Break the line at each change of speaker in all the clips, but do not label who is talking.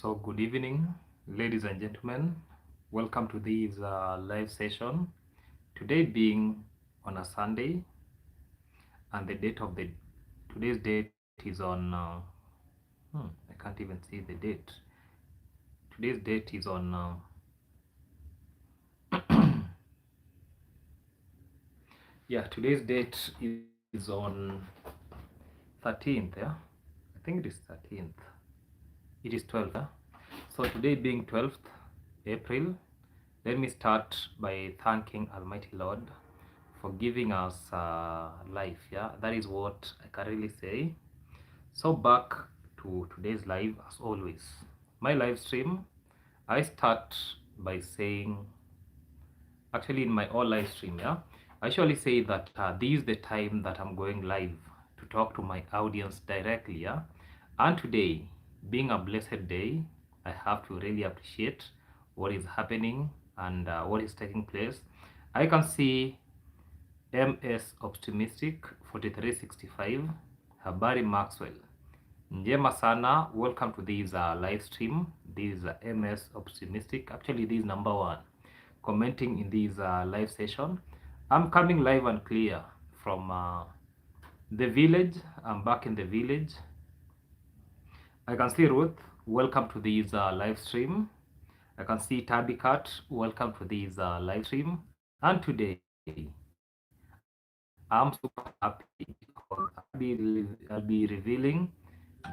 So good evening, ladies and gentlemen. Welcome to this live session. Today being on a Sunday, and the date of the today's date is on. I can't even see the date. Today's date is on. Yeah, today's date is on 13th. Yeah, I think it is 13th. It is 12th. Yeah? So today being 12th April, let me start by thanking Almighty Lord for giving us life. Yeah, that is what I can really say. So back to today's live, as always, my live stream, I start by saying, actually in my all live stream, yeah, I usually say that this is the time that I'm going live to talk to my audience directly. Yeah, and today being a blessed day, I have to really appreciate what is happening and what is taking place. I can see MS Optimistic 4365, habari Maxwell. Njema sana, welcome to this live stream. This is MS Optimistic. Actually, this is number one commenting in this live session. I'm coming live and clear from the village. I'm back in the village. I can see Ruth, welcome to this live stream. I can see Tabby Cat, welcome to this live stream. And today, I'm super happy because I'll be revealing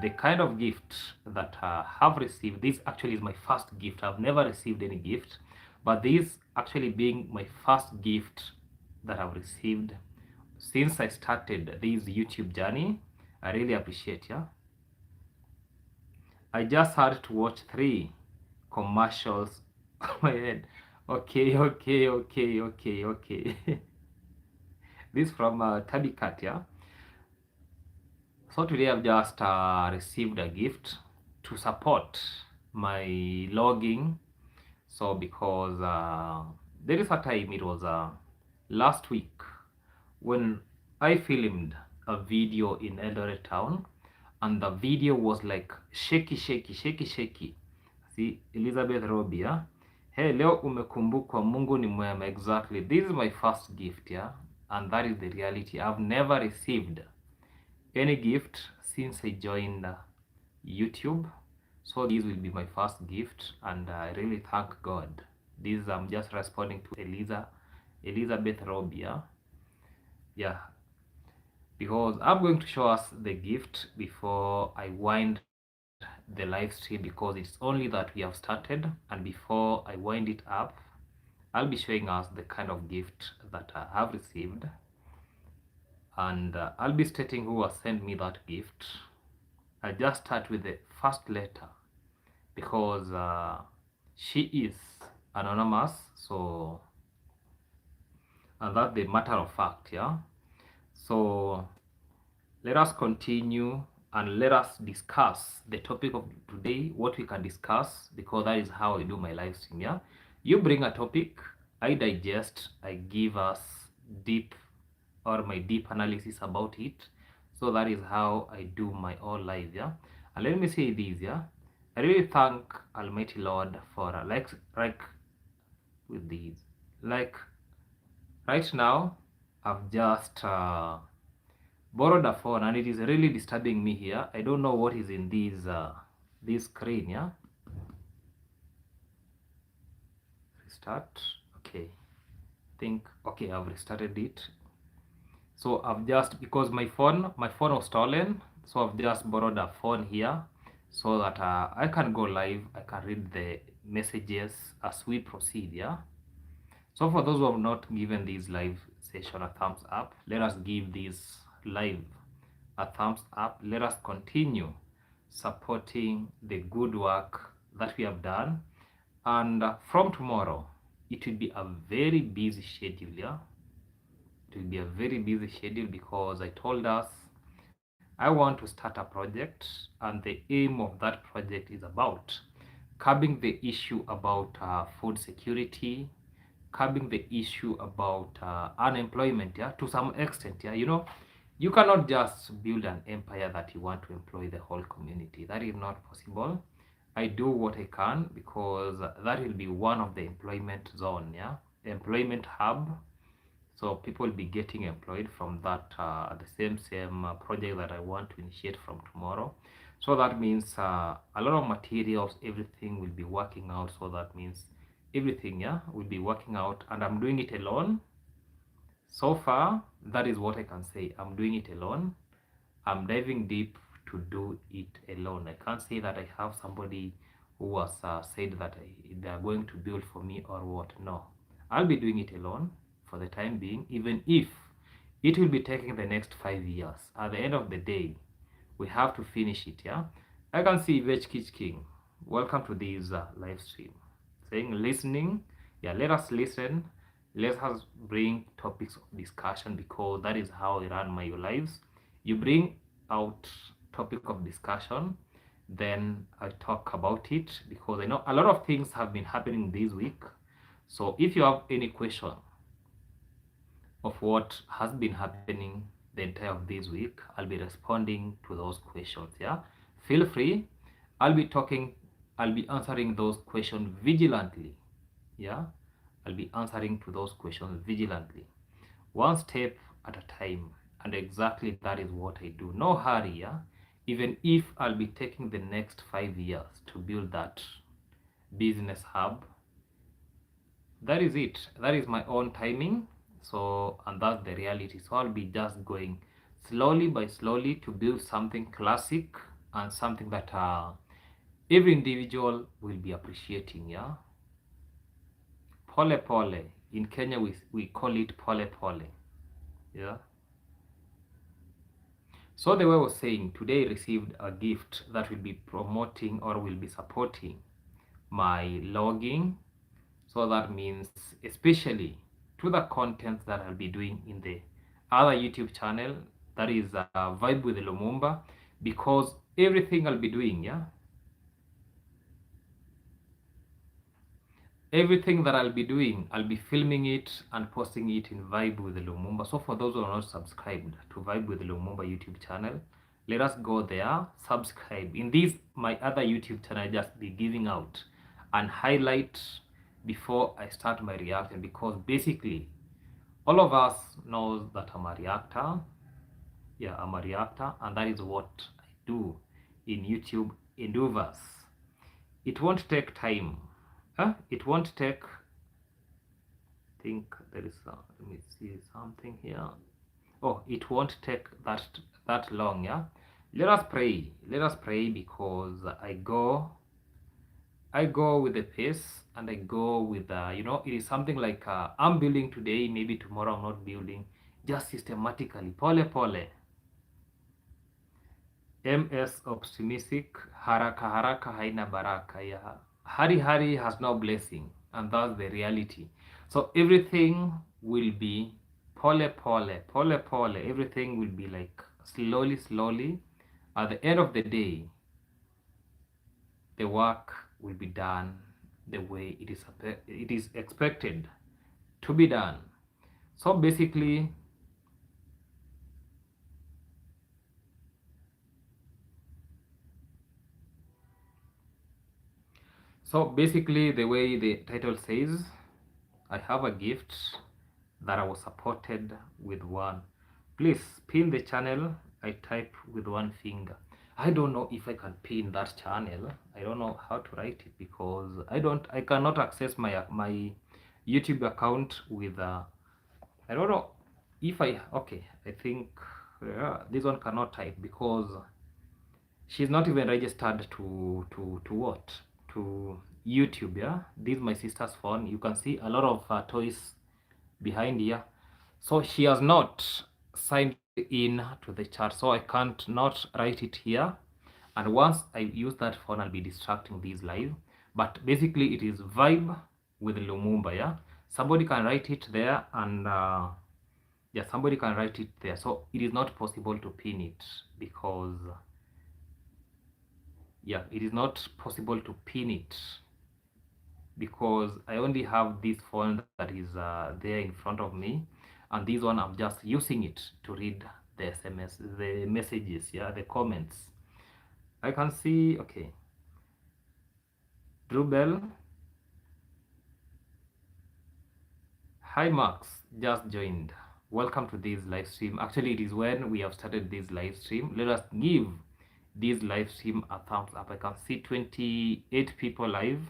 the kind of gift that I have received. This actually is my first gift. I've never received any gift, but this actually being my first gift that I've received since I started this YouTube journey. I really appreciate. Yeah, I just had to watch 3 commercials on my head. Okay. This from Tabby Cat, yeah. So today I've just received a gift to support my logging. So because there is a time, it was last week, when I filmed a video in Eldoret town, and the video was like shaky. See, Elizabeth Robbie, yeah? Hey, leo umekumbukwa, Mungu ni mwema. Exactly. This is my first gift, yeah? And that is the reality. I've never received any gift since I joined YouTube. So this will be my first gift, and I really thank God. This I'm just responding to Elizabeth Robia. Yeah, because I'm going to show us the gift before I wind the live stream, because it's only that we have started, and before I wind it up, I'll be showing us the kind of gift that I have received, and I'll be stating who has sent me that gift. I just start with the first letter because she is anonymous, so, and that's the matter of fact. Yeah, so let us continue and let us discuss the topic of today, what we can discuss, because that is how I do my live stream. Yeah, you bring a topic, I digest, I give us deep or my deep analysis about it. So that is how I do my all live. Yeah, and let me say this. Yeah, I really thank Almighty Lord for like with these, like right now I've just borrowed a phone and it is really disturbing me here. I don't know what is in this screen. Yeah, restart. Okay, think okay, I've restarted it. So I've just, because my phone was stolen, so I've just borrowed a phone here so that I can go live, I can read the messages as we proceed. Yeah, so for those who have not given this live session a thumbs up, let us give this live a thumbs up. Let us continue supporting the good work that we have done, and from tomorrow it will be a very busy schedule. Yeah, it will be a very busy schedule because I told us I want to start a project, and the aim of that project is about curbing the issue about food security, curbing the issue about unemployment. Yeah, to some extent. Yeah, you know, you cannot just build an empire that you want to employ the whole community. That is not possible. I do what I can, because that will be one of the employment zone, yeah, employment hub. So people will be getting employed from that the same project that I want to initiate from tomorrow. So that means a lot of materials, everything will be working out. So that means everything, yeah, will be working out, and I'm doing it alone. So far, that is what I can say. I'm doing it alone. I'm diving deep to do it alone. I can't say that I have somebody who has said that they are going to build for me or what. No, I'll be doing it alone for the time being, even if it will be taking the next 5 years. At the end of the day, we have to finish it. Yeah, I can see Veg King. Welcome to this live stream. Saying listening. Yeah, let us listen. Let us bring topics of discussion, because that is how I run my lives. You bring out topic of discussion, then I talk about it, because I know a lot of things have been happening this week. So if you have any question of what has been happening the entire of this week, I'll be responding to those questions. Yeah, feel free. I'll be answering those questions vigilantly. Yeah, I'll be answering to those questions vigilantly, one step at a time. And exactly that is what I do. No hurry. Yeah, even if I'll be taking the next 5 years to build that business hub, that is it. That is my own timing. So, and that's the reality. So I'll be just going slowly by slowly to build something classic, and something that every individual will be appreciating. Yeah, pole pole. In Kenya, we call it pole pole. Yeah. So the way I was saying, today I received a gift that will be promoting or will be supporting my logging. So that means especially to the content that I'll be doing in the other YouTube channel, that is Vibe with Lumumba, because everything I'll be doing, yeah, everything that I'll be doing, I'll be filming it and posting it in Vibe with Lumumba. So for those who are not subscribed to Vibe with Lumumba YouTube channel, let us go there, subscribe. In this my other YouTube channel, I just be giving out and highlight before I start my reaction, because basically all of us knows that I'm a reactor. Yeah, I'm a reactor, and that is what I do in YouTube endeavors. It won't take time. It won't take. Think there is. Let me see something here. Oh, it won't take that long. Yeah. Let us pray. Let us pray, because I go with the pace, and I go with it is something like I'm building today, maybe tomorrow I'm not building, just systematically, pole pole. MS optimistic, haraka haraka haina baraka. Yeah, hurry has no blessing, and that's the reality. So everything will be pole pole. Everything will be like slowly. At the end of the day, the work will be done the way it is expected to be done. So basically, the way the title says, I have a gift that I was supported with one. Please pin the channel. I type with one finger. I don't know if I can pin that channel. I don't know how to write it, because I cannot access my YouTube account with I don't know if I think this one cannot type, because she's not even registered to what, to YouTube. Yeah, this is my sister's phone. You can see a lot of toys behind here. So she has not signed in to the chat, so I can't not write it here. And once I use that phone, I'll be distracting these live. But basically it is Vibe with Lumumba. Yeah, somebody can write it there, and yeah, somebody can write it there. So it is not possible to pin it, because yeah, it is not possible to pin it, because I only have this phone that is there in front of me, and this one I'm just using it to read the SMS, the messages, yeah, the comments. I can see, okay, Drew Bell. Hi Max, just joined. Welcome to this live stream. Actually, it is when we have started this live stream. Let us give this live stream a thumbs up. I can see 28 people live.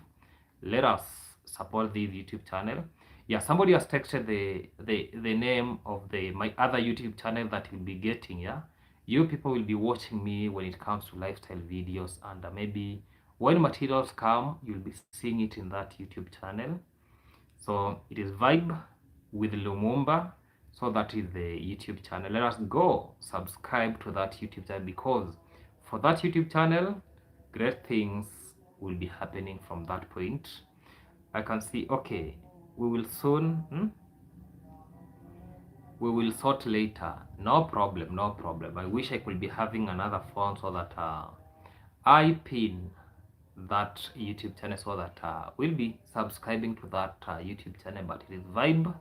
Let us support this YouTube channel. Yeah, somebody has texted the name of my other YouTube channel that you'll be getting. Yeah, you people will be watching me when it comes to lifestyle videos, and maybe when materials come, you'll be seeing it in that YouTube channel. So it is Vibe with Lumumba. So that is the YouTube channel. Let us go subscribe to that YouTube channel, because for that YouTube channel, great things will be happening from that point. I can see, okay, we will soon, we will sort later. No problem, no problem. I wish I could be having another phone so that I pin that YouTube channel, so that we'll be subscribing to that YouTube channel. But it is Vibe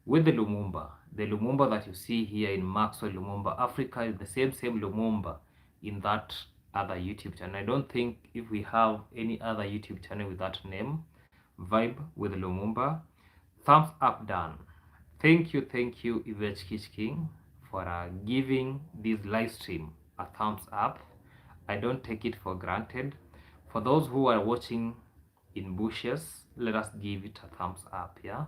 with the Lumumba. The Lumumba that you see here in Maxwell Lumumba Africa is the same Lumumba in that other YouTube channel. I don't think if we have any other YouTube channel with that name, Vibe with Lumumba. Thumbs up done. Thank you, Yvette King, for giving this live stream a thumbs up. I don't take it for granted. For those who are watching in bushes, let us give it a thumbs up, yeah?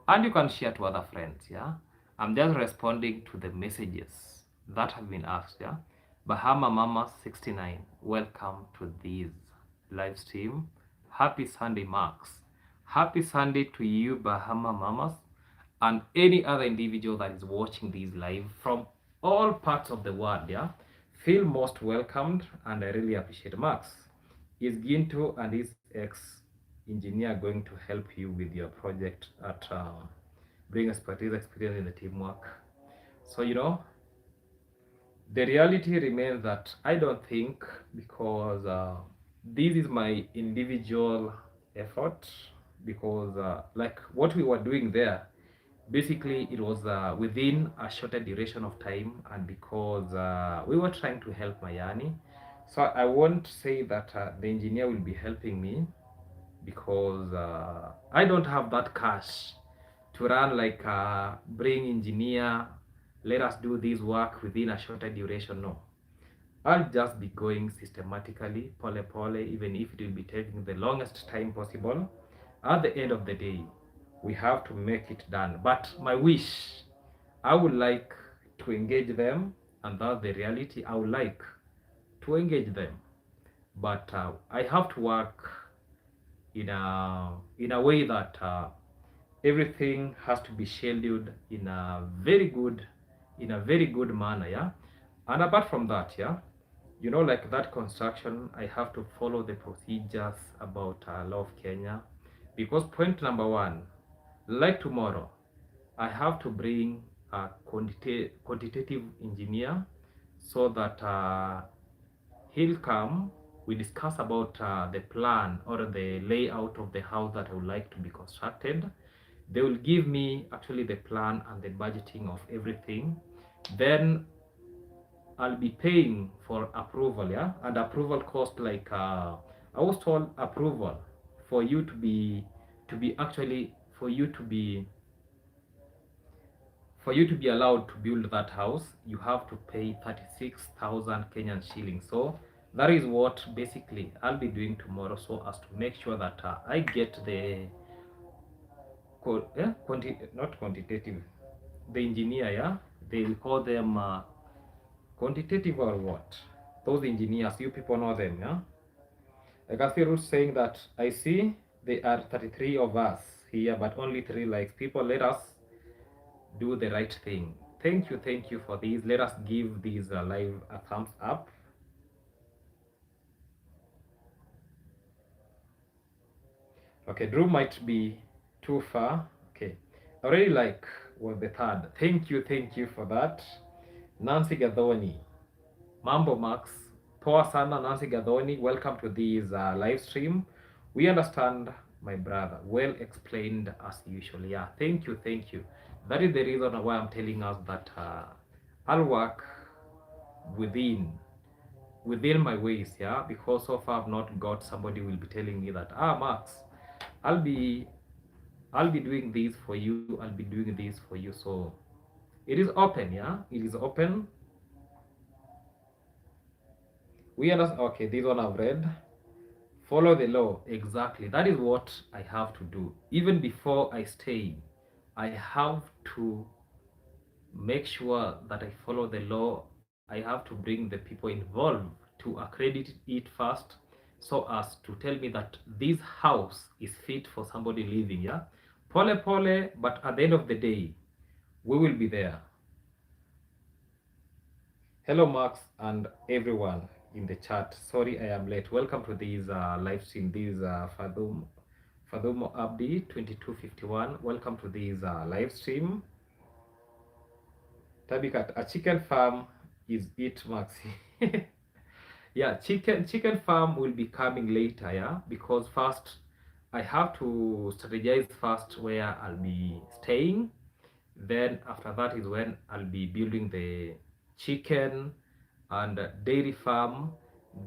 And you can share to other friends, yeah? I'm just responding to the messages that have been asked, yeah? Bahama Mama 69, welcome to this live stream. Happy Sunday, Max. Happy Sunday to you, Bahama Mamas, and any other individual that is watching this live from all parts of the world, yeah? Feel most welcomed, and I really appreciate Max. Is Ginto and his ex-engineer going to help you with your project at bring expertise, experience in the teamwork? So, the reality remains that I don't think, because this is my individual effort, because like what we were doing there, basically it was within a shorter duration of time, and because we were trying to help Mayani. So I won't say that the engineer will be helping me, because I don't have that cash to run like bring engineer, let us do this work within a shorter duration. No, I'll just be going systematically, pole pole, even if it will be taking the longest time possible. At the end of the day, we have to make it done. But my wish, I would like to engage them, and that's the reality. I would like to engage them, but I have to work in a way that everything has to be scheduled in a very good manner, yeah. And apart from that, yeah, like that construction, I have to follow the procedures about law of Kenya, because point number one, like tomorrow, I have to bring a quantitative engineer, so that he'll come, we discuss about the plan or the layout of the house that I would like to be constructed. They will give me actually the plan and the budgeting of everything. Then I'll be paying for approval, yeah, and approval cost like I was told approval for you to be actually for you to be allowed to build that house, you have to pay 36,000 Kenyan shillings. So that is what basically I'll be doing tomorrow, so as to make sure that I get the not quantitative, the engineer, yeah, they will call them quantitative or what? Those engineers, you people know them, yeah. I can see Ruth saying that I see there are 33 of us here, but only 3 likes. People, let us do the right thing. Thank you for this. Let us give this live a thumbs up. Okay, Drew might be too far. Okay, I already like was the third. Thank you for that. Nancy Gadoni, Mambo Max, poa sana. Nancy Gadoni, welcome to this live stream. We understand, my brother, well explained as usual. Yeah, thank you. That is the reason why I'm telling us that I'll work within within my ways, yeah, because so far I've not got somebody will be telling me that, Max, I'll be I'll be doing this for you, I'll be doing this for you. So it is open, yeah, it is open. We understand. Okay, this one I've read. Follow the law. Exactly. That is what I have to do. Even before I stay, I have to make sure that I follow the law. I have to bring the people involved to accredit it first, so as to tell me that this house is fit for somebody living. Yeah, pole pole, but at the end of the day, we will be there. Hello, Max, and everyone in the chat. Sorry, I am late. Welcome to this live stream. This Fadum Abdi 2251. Welcome to this live stream. Tabikat, a chicken farm is it, Max? Yeah, chicken farm will be coming later, yeah, because first I have to strategize first where I'll be staying. Then after that is when I'll be building the chicken and dairy farm,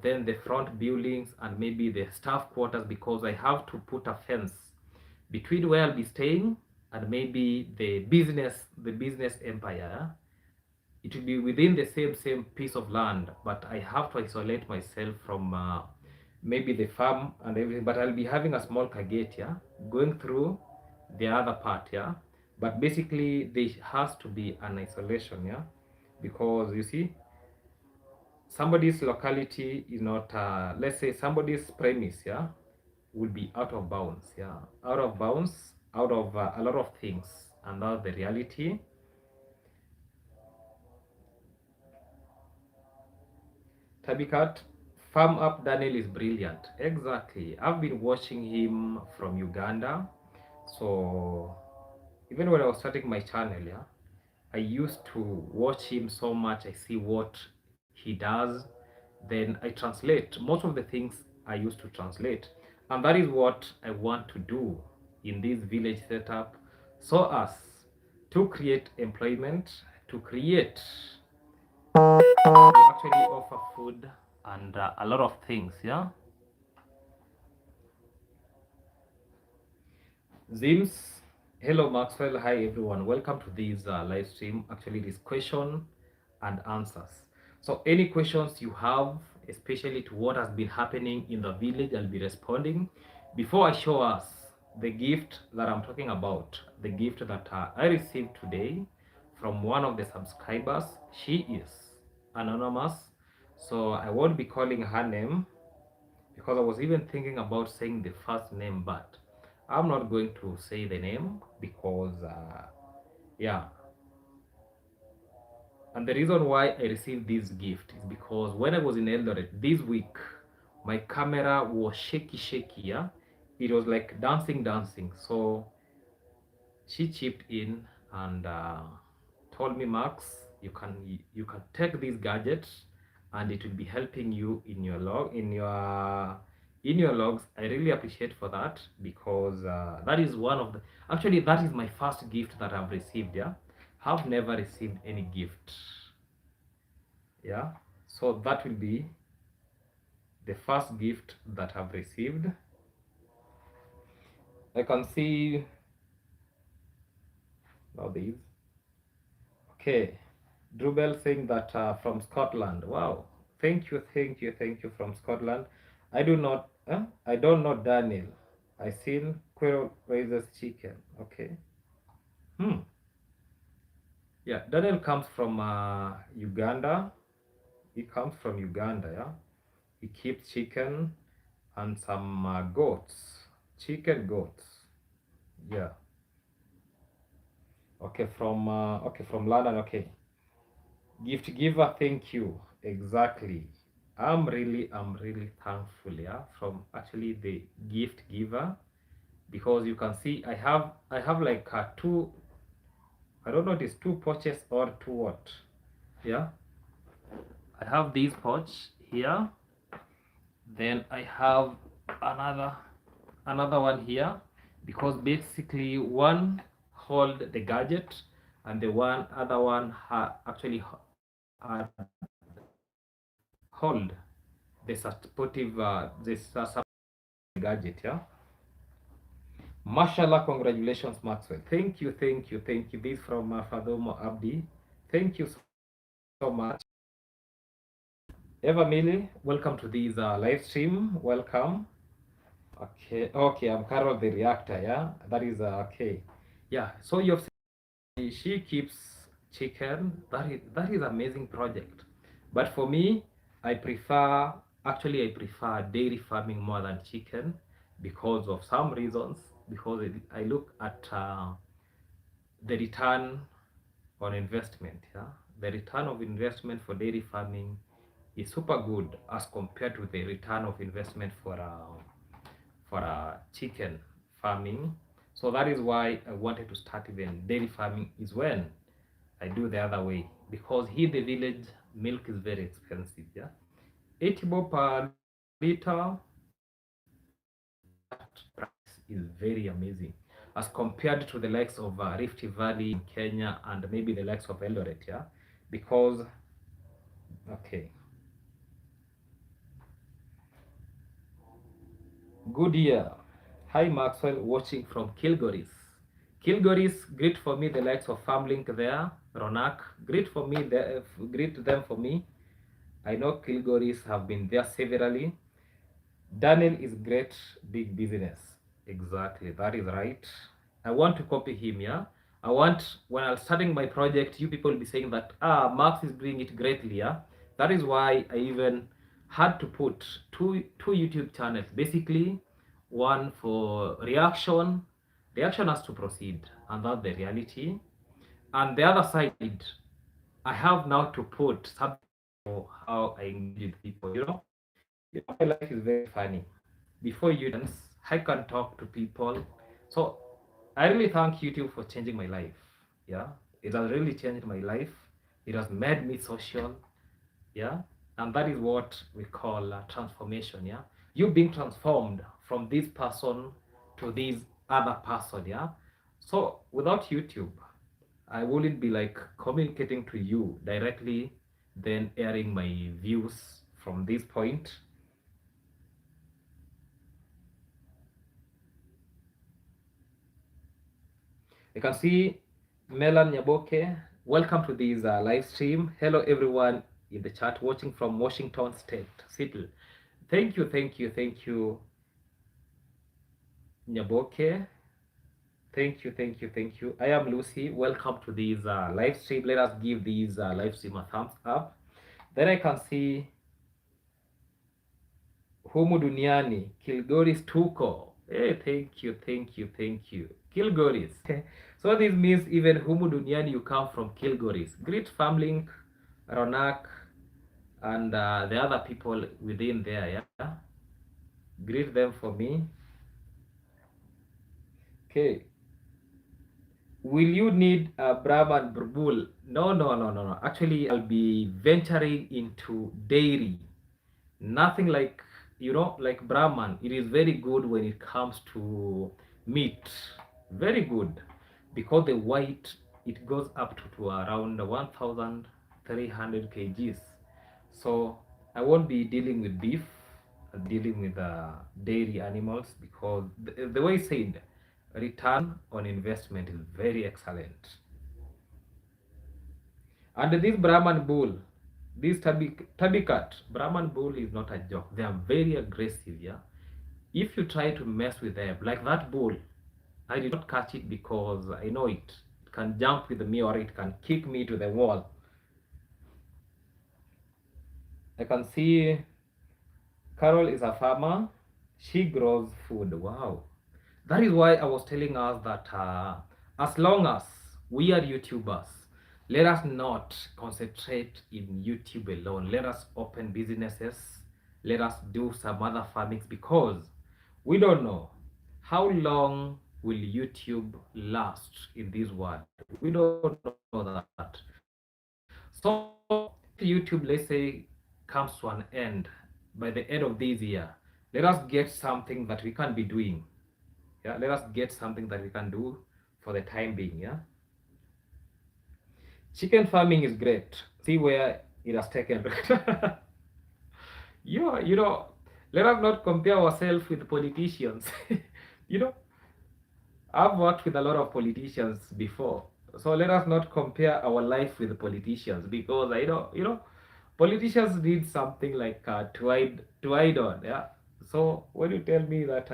then the front buildings and maybe the staff quarters, because I have to put a fence between where I'll be staying and maybe the business empire. It will be within the same piece of land, but I have to isolate myself from maybe the farm and everything. But I'll be having a small kagate, yeah, going through the other part, yeah. But basically, there has to be an isolation, yeah, because you see, somebody's locality is not, let's say, somebody's premise, yeah, will be out of bounds, yeah, out of bounds, out of a lot of things, and that's the reality. Tabikat, Farm Up Daniel is brilliant. Exactly. I've been watching him from Uganda. So even when I was starting my channel, yeah, I used to watch him so much. I see what he does. Then I translate. Most of the things I used to translate. And that is what I want to do in this village setup, so as to create employment, to create to actually offer food and a lot of things, yeah. Zims, hello Maxwell, hi everyone, welcome to this live stream. Actually, this question and answers. So any questions you have, especially to what has been happening in the village, I'll be responding. Before I show us the gift that I'm talking about, the gift that I received today from one of the subscribers. She is anonymous, so I won't be calling her name, because I was even thinking about saying the first name, but I'm not going to say the name because, yeah. And the reason why I received this gift is because when I was in Eldoret this week, my camera was shaky, yeah. It was like dancing. So she chipped in and told me, Max, you can take this gadget and it will be helping you in your logs. I really appreciate for that, because that is one of the, actually that is my first gift that I've received, yeah. Have never received any gift, yeah. So that will be the first gift that I've received. I can see now these. Okay, Drubel saying that from Scotland. Wow, thank you from Scotland. I don't know Daniel. I seen Quail raises chicken. Okay. Hmm. Yeah, Daniel comes from Uganda. He comes from Uganda. Yeah. He keeps chicken and some goats. Chicken goats. Yeah. Okay, from London. Okay. Gift giver, thank you. Exactly. I'm really thankful, yeah, from actually the gift giver, because you can see I have like two, I don't know, it is two pouches or two what. Yeah. I have this pouch here. Then I have another another one here, because basically one hold the gadget and the one other one actually hold the supportive, gadget, yeah. Mashallah, congratulations, Maxwell. Thank you, thank you, thank you. This from Fadomo Abdi. Thank you so much. Eva Mili, welcome to this live stream. Welcome. Okay, okay, I'm Carol the reactor, yeah. That is okay. Yeah, so you've seen she keeps chicken. That is amazing project. But for me, I prefer actually I prefer dairy farming more than chicken because of some reasons. Because I look at the return on investment. Yeah, the return of investment for dairy farming is super good as compared to the return of investment for chicken farming. So that is why I wanted to start even dairy farming is when I do the other way, because here the village milk is very expensive. Yeah, 80 bob per liter. That price is very amazing as compared to the likes of Rift Valley in Kenya and maybe the likes of Eldoret. Yeah, because okay, good year. Hi Maxwell, watching from Kilgoris. Kilgoris, great for me. The likes of Farmlink there, Ronak, great for me. Great them for me. I know Kilgoris have been there severally. Daniel is great, big business. Exactly, that is right. I want to copy him, yeah. I want when I'm starting my project, you people be saying that Max is doing it greatly, yeah. That is why I even had to put two YouTube channels. Basically, one for reaction. Reaction has to proceed, and that's the reality. And the other side, I have now to put something for how I engage with people. My life is very funny. Before YouTube, I can talk to people. So I really thank YouTube for changing my life. Yeah, it has really changed my life. It has made me social. Yeah, and that is what we call transformation. Yeah, you being transformed from this person to this other person. Yeah, so without YouTube, I wouldn't be like communicating to you directly, then airing my views from this point. You can see Melan Nyaboke. Welcome to this live stream. Hello, everyone in the chat watching from Washington State, Seattle. Thank you, thank you, thank you, Nyaboke. Thank you, thank you, thank you. I am Lucy. Welcome to this live stream. Let us give this live stream a thumbs up. Then I can see humu duniani Kilgoris tuko. Hey, thank you, thank you, thank you. Kilgoris. So this means even humu duniani you come from Kilgoris. Great family, Ronak, and the other people within there, yeah? Greet them for me. Okay. Will you need a Brahman Burbul? No, no, no, no, no. Actually, I'll be venturing into dairy. Nothing like, like Brahman. It is very good when it comes to meat. Very good. Because the white, it goes up to around 1,300 kgs. So I won't be dealing with beef, dealing with dairy animals, because the way I said, return on investment is very excellent. And this Brahman bull, this tabikat, Brahman bull is not a joke. They are very aggressive, yeah. If you try to mess with them, like that bull, I did not catch it because I know it can jump with me or it can kick me to the wall. I can see Carol is a farmer. She grows food. Wow. That is why I was telling us that as long as we are YouTubers, let us not concentrate in YouTube alone. Let us open businesses. Let us do some other farmings, because we don't know how long will YouTube last in this world. We don't know that. So YouTube, let's say, comes to an end by the end of this year, let us get something that we can be doing. Yeah, let us get something that we can do for the time being. Yeah, chicken farming is great. See where it has taken. You know, let us not compare ourselves with politicians. You know, I've worked with a lot of politicians before, so let us not compare our life with politicians because I know, politicians need something like to hide on, yeah. So when you tell me that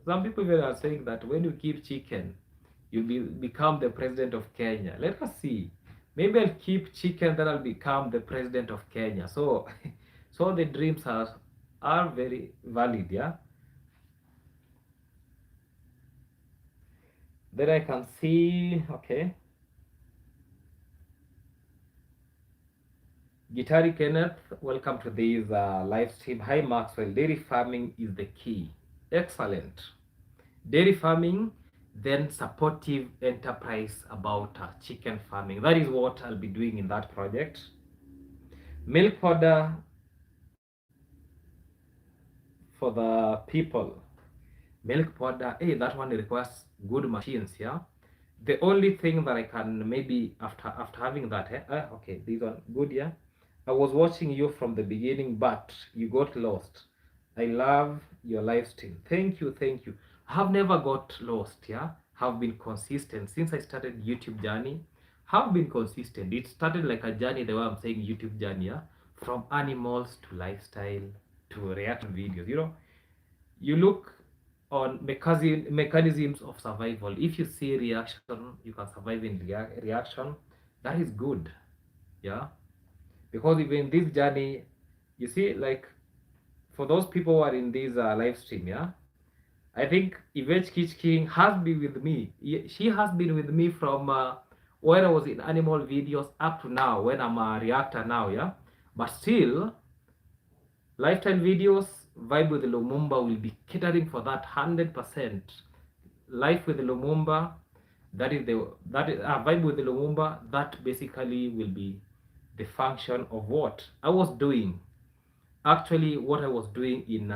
some people even are saying that when you keep chicken, become the president of Kenya. Let us see. Maybe I'll keep chicken, then I'll become the president of Kenya. So, so the dreams are very valid, yeah. Then I can see, okay. Gitari Kenneth, welcome to this live stream. Hi Maxwell, dairy farming is the key. Excellent. Dairy farming, then supportive enterprise about chicken farming. That is what I'll be doing in that project. Milk powder for the people. Milk powder, hey, that one requires good machines, yeah. The only thing that I can maybe after having that, okay, this one good, yeah. I was watching you from the beginning, but you got lost. I love your live stream. Thank you, thank you. I have never got lost, yeah. Have been consistent since I started YouTube journey. Have been consistent. It started like a journey, the way I'm saying YouTube journey, yeah. From animals to lifestyle to reaction videos. You look on mechanisms of survival. If you see reaction, you can survive in reaction. That is good, yeah. Because even this journey, you see, like for those people who are in this live stream, yeah, I think Yvette Kitch King has been with me. She has been with me from when I was in animal videos up to now, when I'm a reactor now, yeah. But still, lifetime videos, Vibe with Lumumba will be catering for that 100%. Life with Lumumba, Vibe with Lumumba. That basically will be the function of what I was doing. Actually, what I was doing in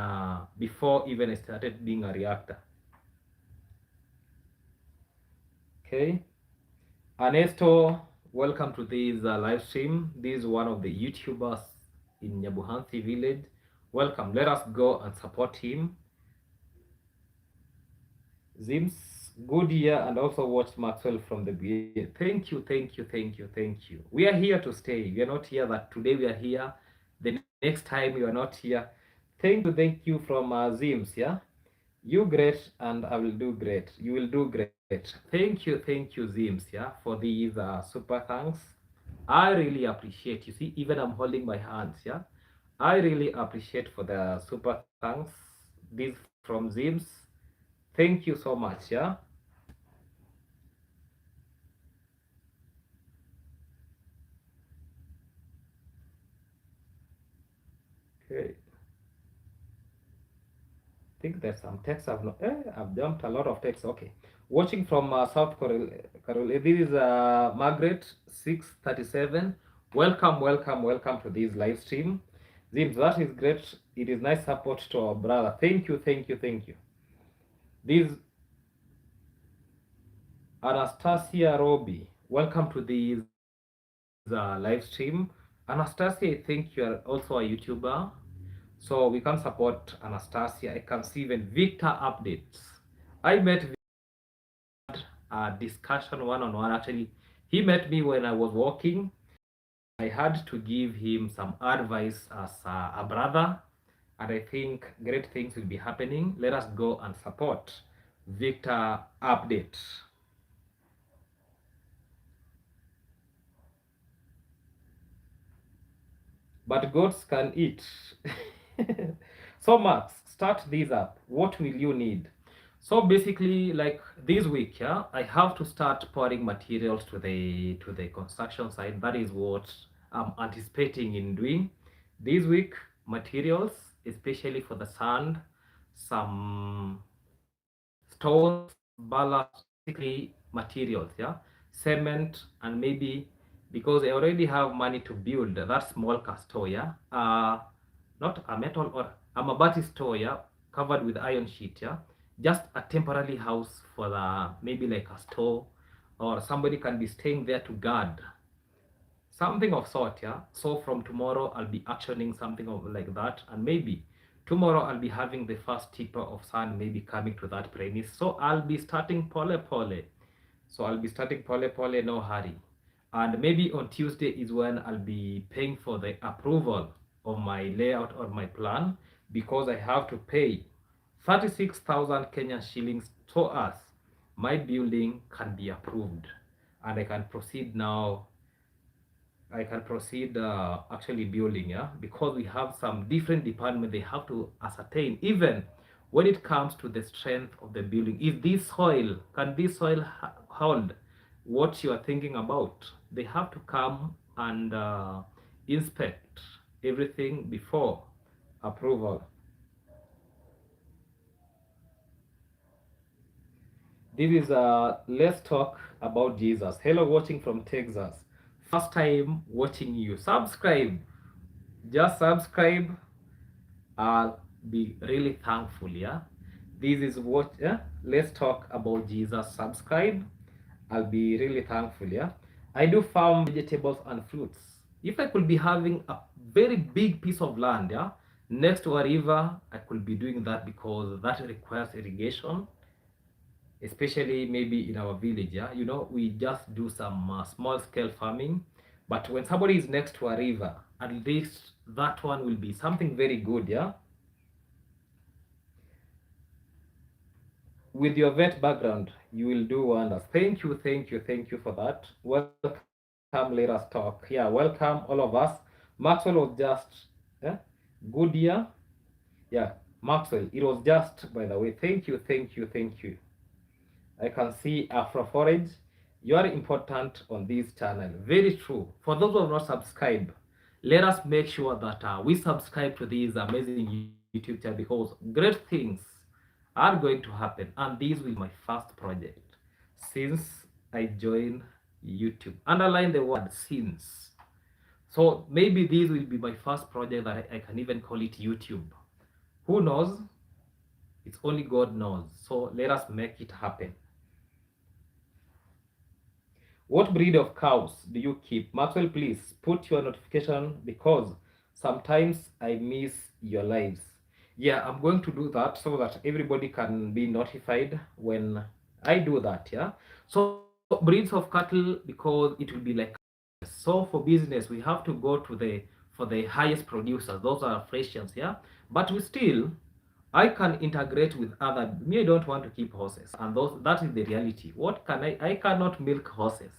before even I started being a reactor. Okay, Ernesto, welcome to this live stream. This is one of the YouTubers in Nyabuhansi village. Welcome. Let us go and support him. Zims, good year, and also watch Maxwell from the beginning. Thank you, thank you, thank you, thank you. We are here to stay. We are not here that today we are here, the next time you are not here. Thank you from Zims, yeah. You great, and I will do great. You will do great. Thank you, Zims, yeah, for these super thanks. I really appreciate. You see, even I'm holding my hands, yeah. I really appreciate for the super thanks. This from Zims. Thank you so much, yeah. Okay. I think there's some text I've not. I've dumped a lot of text. Okay. Watching from South Carolina. This is Margaret 637. Welcome, welcome, welcome to this live stream. Zims, that is great. It is nice support to our brother. Thank you, thank you, thank you. This Anastasia Roby. Welcome to this live stream. Anastasia, I think you are also a YouTuber. So we can support Anastasia. I can see even Victor updates. I met a discussion one-on-one. Actually, he met me when I was walking. I had to give him some advice as a brother, and I think great things will be happening. Let us go and support Victor update. But goats can eat. So Max, start this up. What will you need? So basically, like this week, yeah, I have to start pouring materials to the construction site. That is what I'm anticipating in doing this week. Materials, especially for the sand, some stones, ballast, basically materials, yeah, cement, and maybe because I already have money to build that small car store, yeah, not a metal or a mabati store, yeah, covered with iron sheet, yeah, just a temporary house for the maybe like a store, or somebody can be staying there to guard. something of sort, yeah. So from tomorrow I'll be actioning something of like that, and maybe tomorrow I'll be having the first tipper of sun maybe coming to that premise. So I'll be starting pole pole. So I'll be starting pole pole, no hurry. And maybe on Tuesday is when I'll be paying for the approval of my layout or my plan, because I have to pay 36,000 Kenyan shillings to us. My building can be approved and I can proceed now. I can proceed actually building, yeah, because we have some different departments. They have to ascertain, even when it comes to the strength of the building, if this soil, can this soil hold what you are thinking about. They have to come and inspect everything before approval. This is let's talk about Jesus. Hello, watching from Texas. First time watching you. Subscribe. Just subscribe. I'll be really thankful. Yeah. This is what. Yeah. Let's talk about Jesus. Subscribe. I'll be really thankful. Yeah. I do farm vegetables and fruits. If I could be having a very big piece of land, yeah, next to a river, I could be doing that because that requires irrigation, especially maybe in our village. Yeah, you know, we just do some small scale farming, but when somebody is next to a river, at least that one will be something very good. Yeah, with your vet background, you will do wonders. Thank you, thank you, thank you for that. Welcome, let us talk. Yeah, welcome all of us. Maxwell was just, yeah, good year. Yeah, Maxwell, it was just, by the way. Thank you, thank you, thank you. I can see Afro Forage. You are important on this channel. Very true. For those who have not subscribed, let us make sure that we subscribe to this amazing YouTube channel, because great things are going to happen. And this will be my first project since I joined YouTube. Underline the word since. So maybe this will be my first project that I can even call it YouTube. Who knows? It's only God knows. So let us make it happen. What breed of cows do you keep? Maxwell, please put your notification, because sometimes I miss your lives. Yeah, I'm going to do that so that everybody can be notified when I do that. Yeah. So breeds of cattle, because it will be like, so for business we have to go to the for the highest producers. Those are Frisians. Yeah. But we still, I can integrate with other. Me, I don't want to keep horses, and those, that is the reality. What can I cannot milk horses.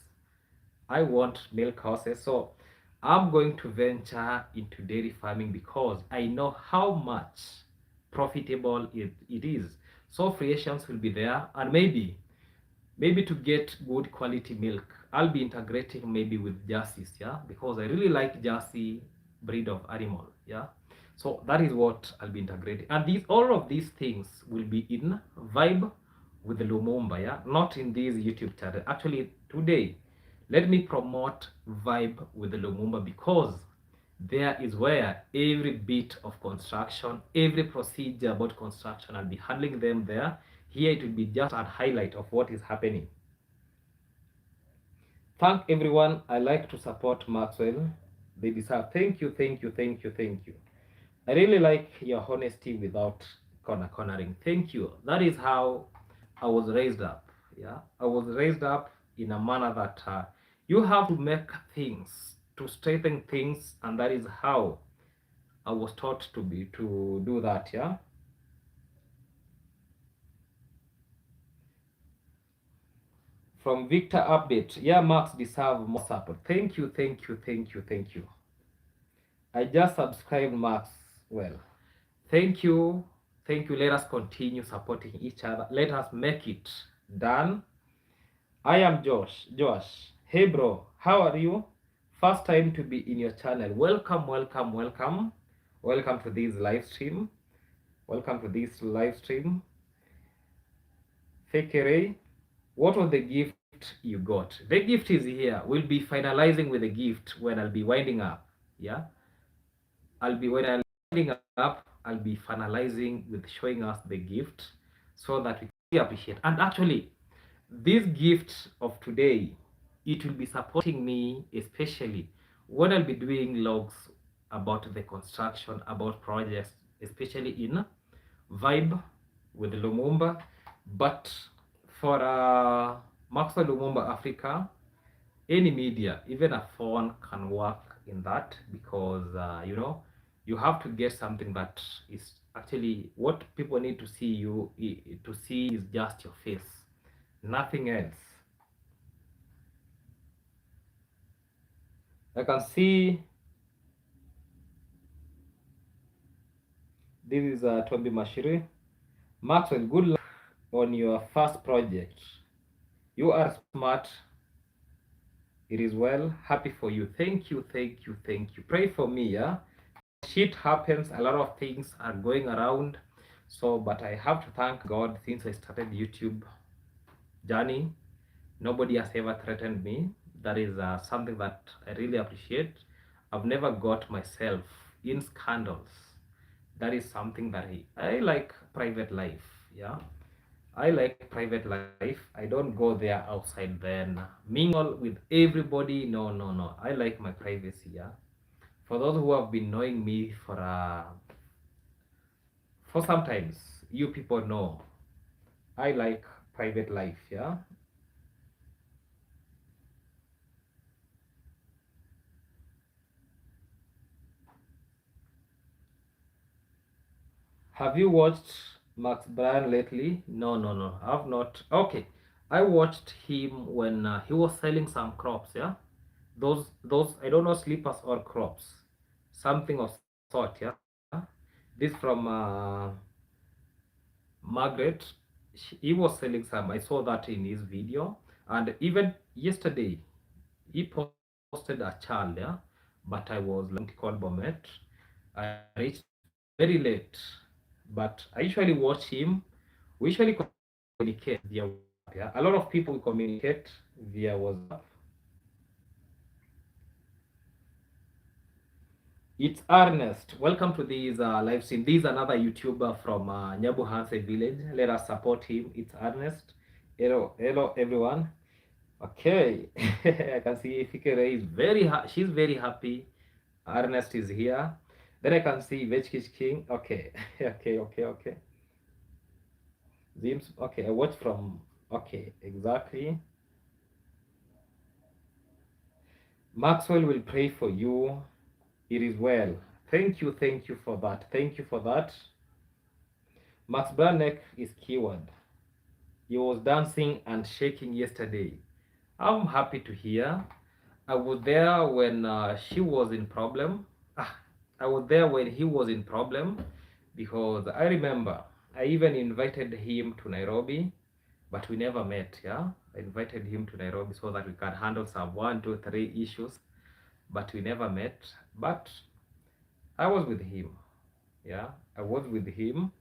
I want milk horses. So I'm going to venture into dairy farming because I know how much profitable it is. So creations will be there, and maybe to get good quality milk, I'll be integrating maybe with jerseys, yeah, because I really like jersey breed of animal, yeah. So that is what I'll be integrating, and these all of these things will be in vibe with the Lumumba, yeah, not in this YouTube channel. Actually, today, let me promote vibe with the Lumumba, because there is where every bit of construction, every procedure about construction, I'll be handling them there. Here it will be just a highlight of what is happening. Thank everyone. I like to support Maxwell. They deserve. Thank you, thank you, thank you, thank you. I really like your honesty without cornering. Thank you. That is how I was raised up. Yeah, I was raised up in a manner that you have to make things, to straighten things, and that is how I was taught to do that. Yeah. From Victor Update. Yeah, Max deserve more support. Thank you, thank you, thank you, thank you. I just subscribed, Max. Well, thank you, thank you. Let us continue supporting each other. Let us make it done. I am Josh. Hey, bro, how are you? First time to be in your channel. Welcome, welcome, welcome. Welcome to this live stream. Welcome to this live stream. Fekere, what was the gift you got? The gift is here. We'll be finalizing with the gift when I'll be winding up. Yeah, when I'm winding up, I'll be finalizing with showing us the gift so that we can appreciate. And actually, this gift of today, it will be supporting me, especially when I'll be doing logs about the construction, about projects, especially in Vibe with Lumumba. But for Maxwell Lumumba Africa, any media, even a phone can work in that, because you have to get something that is actually what people need to see you to see is just your face, nothing else. I can see this is Tombi Mashiri. Maxwell, good luck on your first project. You are smart. It is well. Happy for you. Thank you, thank you, thank you. Pray for me, yeah? Shit happens. A lot of things are going around. So, but I have to thank God since I started YouTube journey. Nobody has ever threatened me. That is something that I really appreciate. I've never got myself in scandals. That is something that I like private life. Yeah. I like private life. I don't go there outside then mingle with everybody. No, no, no. I like my privacy. Yeah. For those who have been knowing me for sometimes, you people know I like private life. Yeah. Have you watched Max Bryan lately? No, no, no. I've not. Okay, I watched him when he was selling some crops. Yeah, those I don't know, slippers or crops, something of sort. Yeah, this from Margaret. He was selling some. I saw that in his video, and even yesterday he posted a child. Yeah, but I was like called Bomet. I reached very late, but I usually watch him. We usually communicate via WhatsApp. Yeah, a lot of people communicate via WhatsApp. It's Ernest. Welcome to this live stream. This is another YouTuber from Nyabu Hanse village. Let us support him. It's Ernest. Hello, hello everyone. Okay, I can see Fikere is she's very happy. Ernest is here. Then I can see Vechkish King. Okay, okay, okay, okay. Zims. Okay, I watch from. Okay, exactly. Maxwell will pray for you. It is well. Thank you for that. Thank you for that. Max Branek is keyword. He was dancing and shaking yesterday. I'm happy to hear. I was there when she was in problem. Ah, I was there when he was in problem, because I remember I even invited him to Nairobi, but we never met. Yeah, I invited him to Nairobi so that we can handle some one, two, three issues, but we never met. But I was with him. Yeah, I was with him.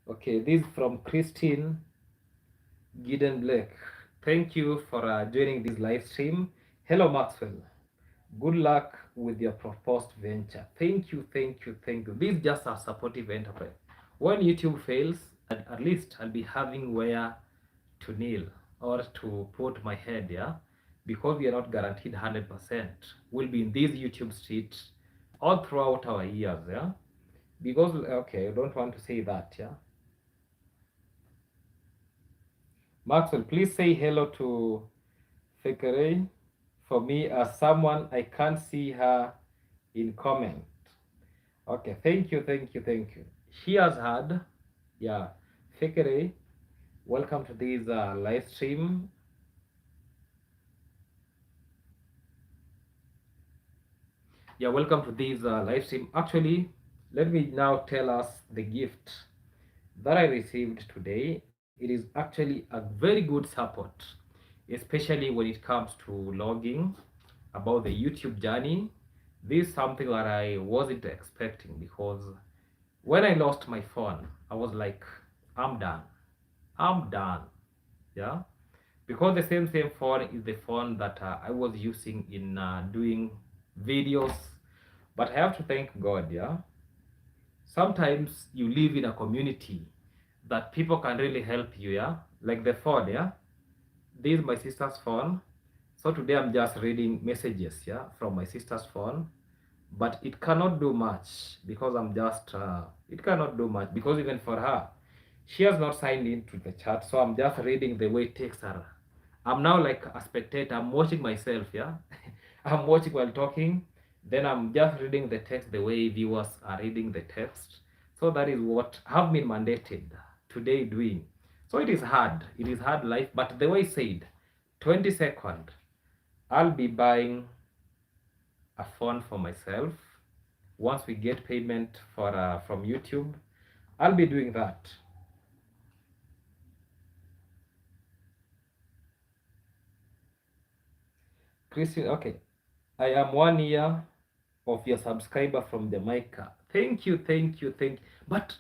Okay, this is from Christine Gideon Blake. Thank you for joining this live stream. Hello, Maxwell. Good luck with your proposed venture. Thank you, thank you, thank you. This is just a supportive enterprise. When YouTube fails, at least I'll be having where to kneel or to put my head, yeah? Because we are not guaranteed 100%. We'll be in this YouTube street all throughout our years, yeah? Because, okay, I don't want to say that, yeah? Maxwell, please say hello to Fekere for me as someone I can't see her in comment. Okay, thank you, thank you, thank you. She has had, yeah, Fekere, welcome to this live stream. Yeah, welcome to this live stream. Actually, let me now tell us the gift that I received today. It is actually a very good support, especially when it comes to logging about the YouTube journey. This is something that I wasn't expecting, because when I lost my phone, I was like, I'm done. I'm done. Yeah. Because the same phone is the phone that I was using in doing videos. But I have to thank God. Yeah. Sometimes you live in a community that people can really help you, yeah, like the phone, yeah. This is my sister's phone, so today I'm just reading messages, yeah, from my sister's phone, but it cannot do much because I'm just it cannot do much because even for her, she has not signed into the chat, so I'm just reading the way texts are. I'm now like a spectator. I'm watching myself, yeah. I'm watching while talking, then I'm just reading the text the way viewers are reading the text. So that is what I've been mandated today doing. So it is hard. It is hard life, but the way I said, 22nd, I'll be buying a phone for myself. Once we get payment for from YouTube, I'll be doing that. Christian, okay. I am 1 year of your subscriber from Jamaica. Thank you, thank you, thank you. But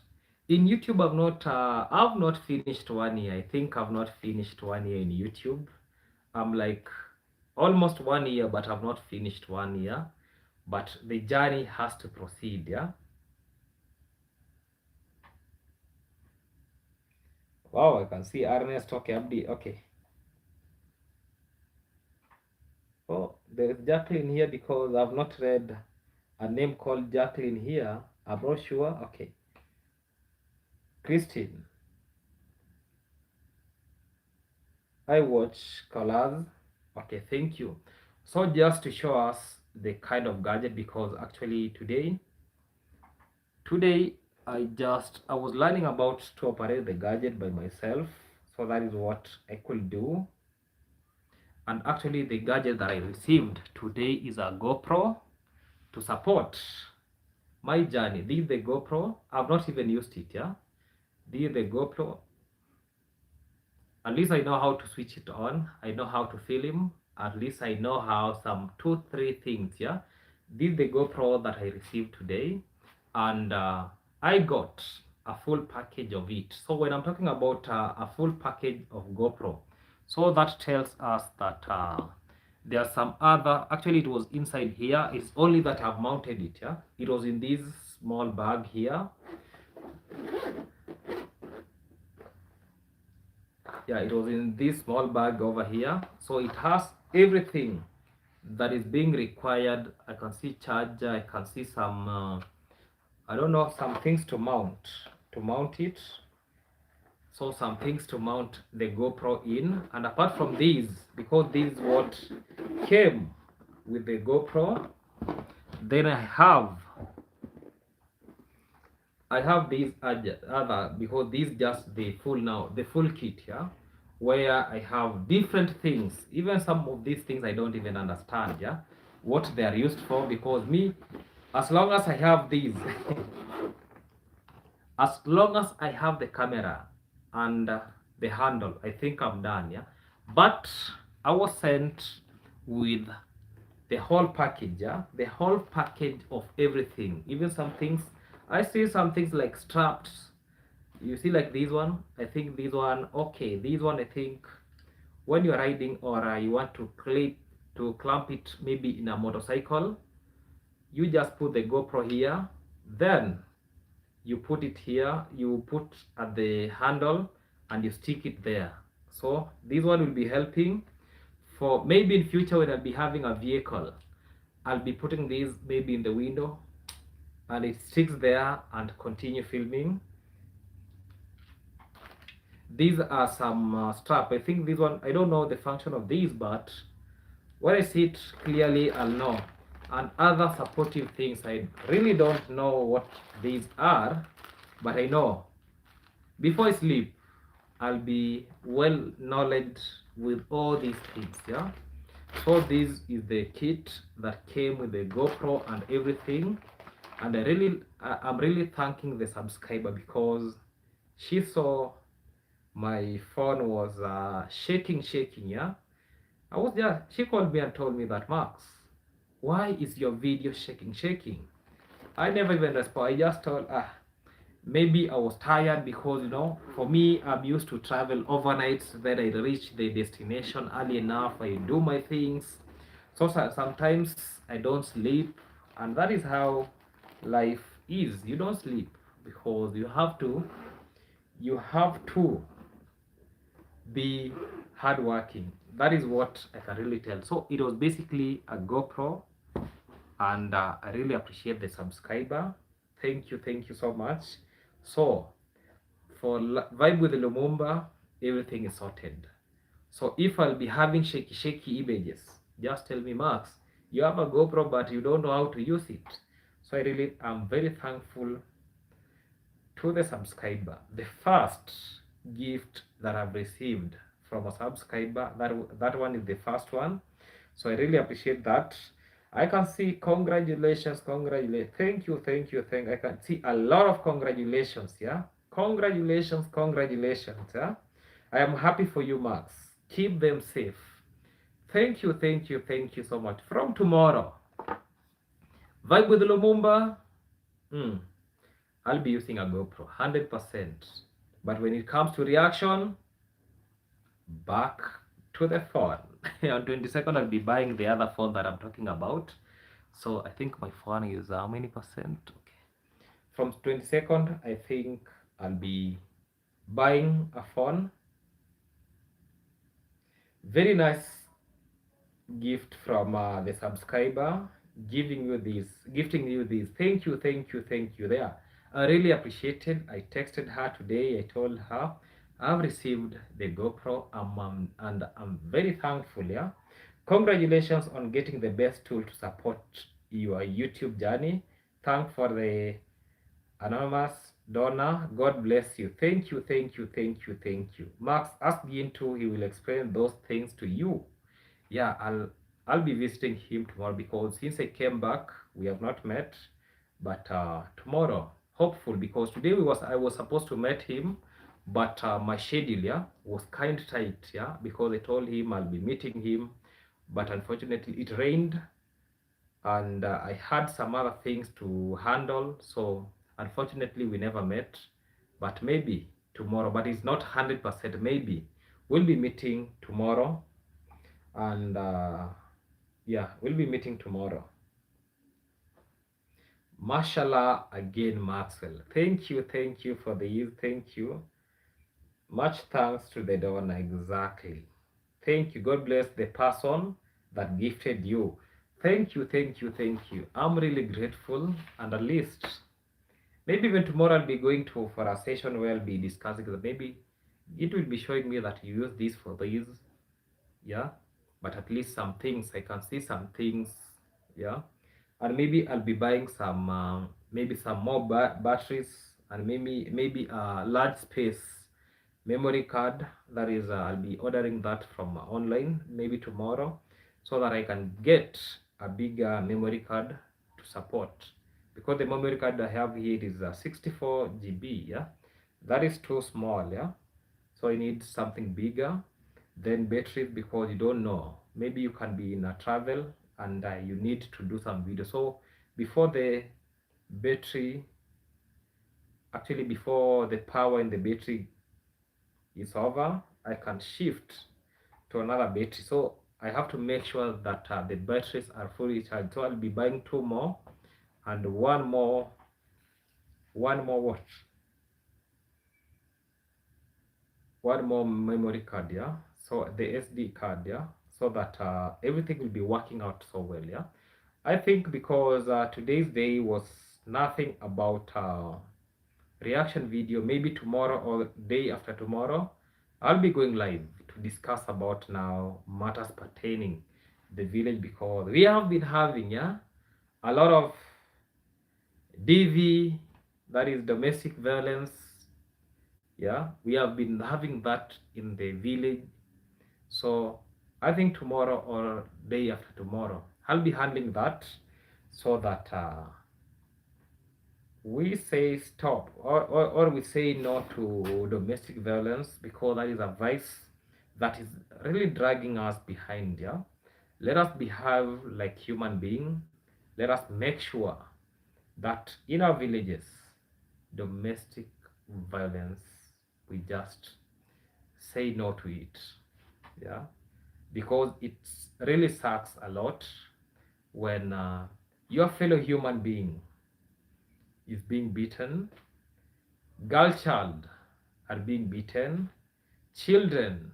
in YouTube, I've not finished 1 year. I think I've not finished 1 year in YouTube. I'm like almost 1 year, but I've not finished 1 year. But the journey has to proceed, yeah. Wow, I can see Ernest. Okay, Abdi. Okay. Oh, there is Jacqueline here because I've not read a name called Jacqueline here. I'm not sure. Okay. Christine. I watch colors. Okay, thank you. So just to show us the kind of gadget, because actually today I was learning about to operate the gadget by myself. So that is what I could do. And actually the gadget that I received today is a GoPro to support my journey. This is the GoPro. I've not even used it, yeah. This is the GoPro. At least I know how to switch it on. I know how to film. At least I know how some 2-3 things, yeah. This is the GoPro that I received today, and I got a full package of it. So when I'm talking about a full package of GoPro, so that tells us that there are some other, actually it was inside here. It's only that I've mounted it, yeah. It was in this small bag here. Yeah, it was in this small bag over here, so it has everything that is being required. I can see charger, I can see some I don't know, some things to mount it. So some things to mount the GoPro in, and apart from these, because this is what came with the GoPro, then I have these other, because these just the full kit, yeah, where I have different things. Even some of these things I don't even understand, yeah, what they are used for, because me, as long as I have these, as long as I have the camera and the handle, I think I'm done, yeah. But I was sent with the whole package, yeah, the whole package of everything. Even some things, I see some things like straps. You see, like this one, I think this one, okay, this one, I think when you're riding, or you want to clamp it maybe in a motorcycle, you just put the GoPro here, then you put it here, you put at the handle, and you stick it there. So this one will be helping for maybe in future when I'll be having a vehicle. I'll be putting this maybe in the window, and it sticks there and continue filming. These are some strap. I think this one, I don't know the function of these, but when I see it clearly, I'll know. And other supportive things, I really don't know what these are, but I know before I sleep, I'll be well knowledge with all these things, yeah. So this is the kit that came with the GoPro and everything, and I'm really thanking the subscriber, because she saw my phone was shaking, yeah. She called me and told me that, Max, why is your video shaking? I never even responded. I just told, maybe I was tired, because for me, I'm used to travel overnight, then I reach the destination early enough, I do my things. So sometimes I don't sleep, and that is how life is. You don't sleep because you have to you have to be hardworking. That is what I can really tell. So it was basically a GoPro, and I really appreciate the subscriber. Thank you so much. So for Vibe with Lumumba, everything is sorted. So if I'll be having shaky images, just tell me, Max, you have a GoPro but you don't know how to use it. So I really am very thankful to the subscriber. The first gift that I've received from a subscriber, that one is the first one. So I really appreciate that. I can see congratulations, thank you, I can see a lot of congratulations, yeah. Congratulations, yeah. I am happy for you, Max. Keep them safe. Thank you so much. From tomorrow, Vibe with Lumumba. Hmm. I'll be using a GoPro 100%. But when it comes to reaction, back to the phone. On 22nd, I'll be buying the other phone that I'm talking about. So I think my phone is how many percent? Okay. From 22nd, I think I'll be buying a phone. Very nice gift from the subscriber, gifting you this. Thank you there. I really appreciate it. I texted her today. I told her I've received the GoPro, and I'm very thankful. Yeah, congratulations on getting the best tool to support your YouTube journey. Thank for the anonymous donor. God bless you. Thank you. Max, ask Gintu. He will explain those things to you. Yeah, I'll be visiting him tomorrow, because since I came back we have not met. But tomorrow, hopeful, because today I was supposed to meet him, but my schedule, yeah, was kind of tight, yeah, because I told him I'll be meeting him, but unfortunately it rained, and I had some other things to handle, so unfortunately we never met. But maybe tomorrow, but it's not 100%. Maybe we'll be meeting tomorrow, and yeah, we'll be meeting tomorrow. Mashallah again, Maxwell. Thank you for the youth. Thank you. Much thanks to the donor. Exactly. Thank you. God bless the person that gifted you. Thank you. I'm really grateful, and at least maybe even tomorrow I'll be going to for a session where I'll be discussing that. Maybe it will be showing me that you use this for this, yeah. But at least some things I can see, some things, yeah. And maybe I'll be buying some maybe some more batteries, and maybe a large space memory card. That is I'll be ordering that from online maybe tomorrow, so that I can get a bigger memory card to support, because the memory card I have here is 64 GB, yeah. That is too small, yeah. So I need something bigger. Then batteries, because you don't know, maybe you can be in a travel, and you need to do some video. So before the battery, actually before the power in the battery is over, I can shift to another battery. So I have to make sure that the batteries are fully charged. So I'll be buying two more, and one more what, one more memory card, yeah. So the SD card, yeah, so that everything will be working out so well, yeah. I think because today's day was nothing about reaction video. Maybe tomorrow or day after tomorrow, I'll be going live to discuss about now matters pertaining the village, because we have been having, yeah, a lot of DV, that is domestic violence, yeah. We have been having that in the village. So I think tomorrow or day after tomorrow, I'll be handling that, so that we say stop, or we say no to domestic violence, because that is a vice that is really dragging us behind, yeah. Let us behave like human being. Let us make sure that in our villages, domestic violence, we just say no to it, yeah, because it really sucks a lot when your fellow human being is being beaten. Girl child are being beaten, children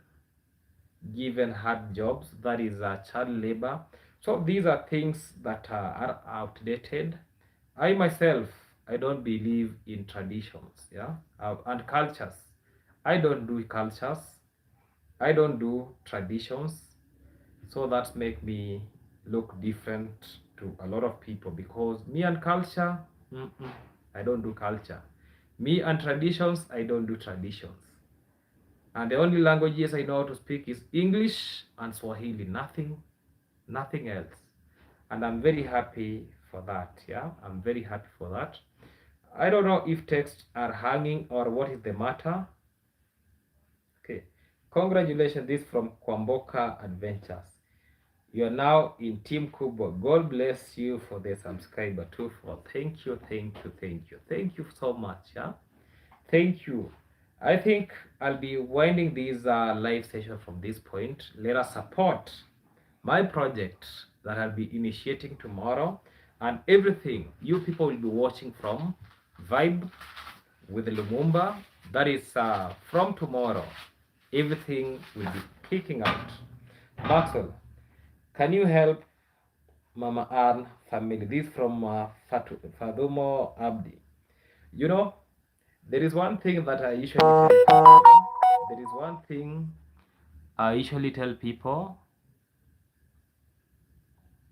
given hard jobs, that is child labor. So these are things that are outdated. I myself, I don't believe in traditions, yeah, and cultures. I don't do cultures. I don't do traditions. So that make me look different to a lot of people, because me and culture, I don't do culture. Me and traditions, I don't do traditions. And the only languages I know how to speak is English and Swahili, nothing else. And I'm very happy for that. Yeah, I'm very happy for that. I don't know if texts are hanging or what is the matter. Okay, congratulations. This from Kwamboka Adventures. You're now in Team Kubwa. God bless you for the subscriber too. For thank you, thank you so much. Yeah, thank you. I think I'll be winding this live session from this point. Let us support my project that I'll be initiating tomorrow, and everything you people will be watching from Vibe with Lumumba. That is from tomorrow. Everything will be kicking out. Maxwell, can you help Mama Ann family? This from Fadumo Abdi. You know, there is one thing that I usually tell people. There is one thing I usually tell people.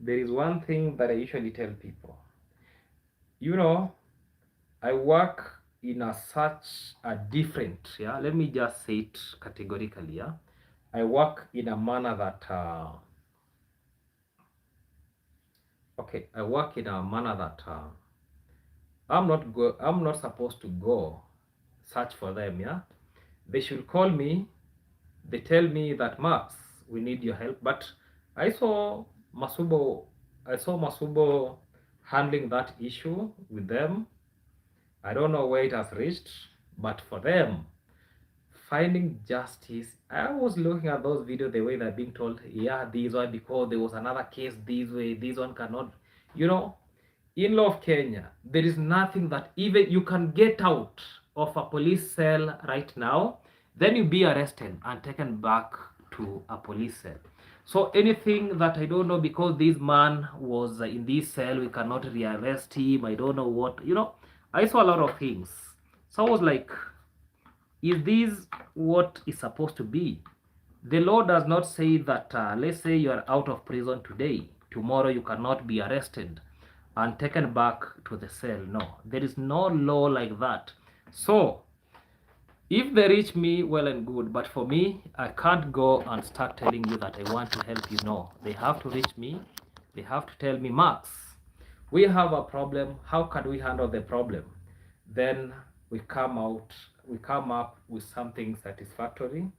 There is one thing that I usually tell people. You know, I work in a such a different, yeah. Let me just say it categorically, yeah. I work in a manner that, okay, I work in a manner that I'm not supposed to go search for them, yeah. They should call me. They tell me that Max, we need your help. But I saw Masubo, I saw Masubo handling that issue with them. I don't know where it has reached, but for them, finding justice, I was looking at those videos the way they're being told, yeah, this one because there was another case this way, this one cannot, you know, in law of Kenya, there is nothing that even you can get out of a police cell right now, then you be arrested and taken back to a police cell. So anything that I don't know, because this man was in this cell, we cannot rearrest him. I don't know what, you know, I saw a lot of things. So I was like, is this what is supposed to be? The law does not say that, let's say you are out of prison today, tomorrow you cannot be arrested and taken back to the cell. No, there is no law like that. So if they reach me, well and good, but for me, I can't go and start telling you that I want to help you. No, they have to reach me. They have to tell me, Max, we have a problem. How can we handle the problem? Then we come up with something satisfactory.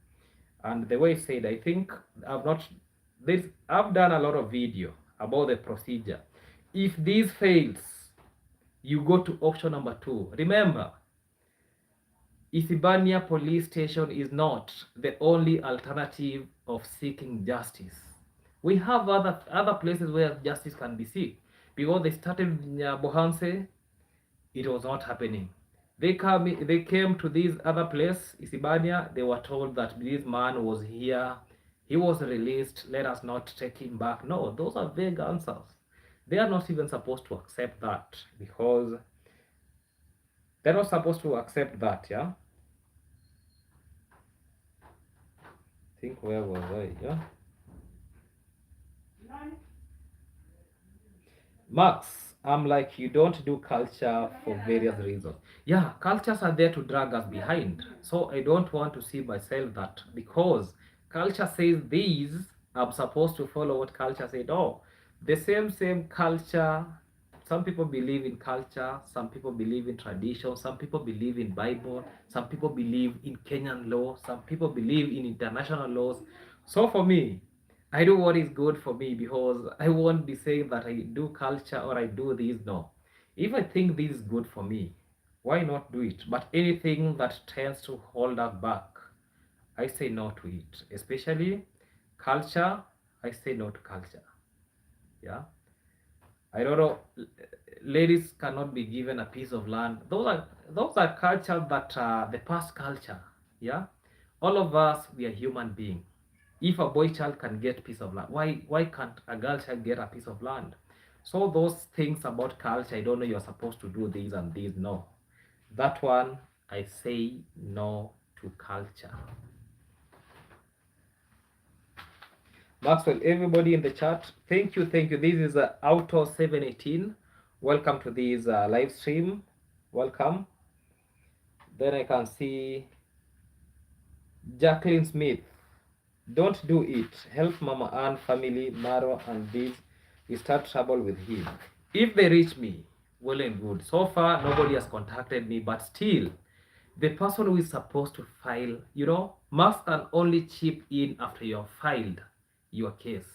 And the way I said, I think I've done a lot of video about the procedure. If this fails, you go to option number 2. Remember, Isibania police station is not the only alternative of seeking justice. We have other places where justice can be sought. Because they started in Bohanse, it was not happening. They came to this other place, Isibania. They were told that this man was here, he was released, let us not take him back. No, those are vague answers. They are not even supposed to accept that, because they're not supposed to accept that, yeah. Think, where was I? Yeah. Max, I'm like, you don't do culture for various reasons. Yeah, cultures are there to drag us behind. So I don't want to see myself that because culture says these, I'm supposed to follow what culture said. Oh, the same culture. Some people believe in culture, some people believe in tradition, some people believe in Bible, some people believe in Kenyan law, some people believe in international laws. So for me, I do what is good for me, because I won't be saying that I do culture or I do this. No. If I think this is good for me, why not do it? But anything that tends to hold us back, I say no to it. Especially culture, I say no to culture. Yeah. I don't know. Ladies cannot be given a piece of land. Those are culture that the past culture. Yeah, all of us, we are human beings. If a boy child can get piece of land, why can't a girl child get a piece of land? So those things about culture, I don't know, you're supposed to do these and these. No, that one, I say no to culture. Maxwell, everybody in the chat, thank you, thank you. This is Auto 718. Welcome to this live stream. Welcome. Then I can see Jacqueline Smith. Don't do it. Help Mama Ann family, Maro and this. We start trouble with him. If they reach me, well and good. So far, nobody has contacted me, but still, the person who is supposed to file, must and only chip in after you have filed your case.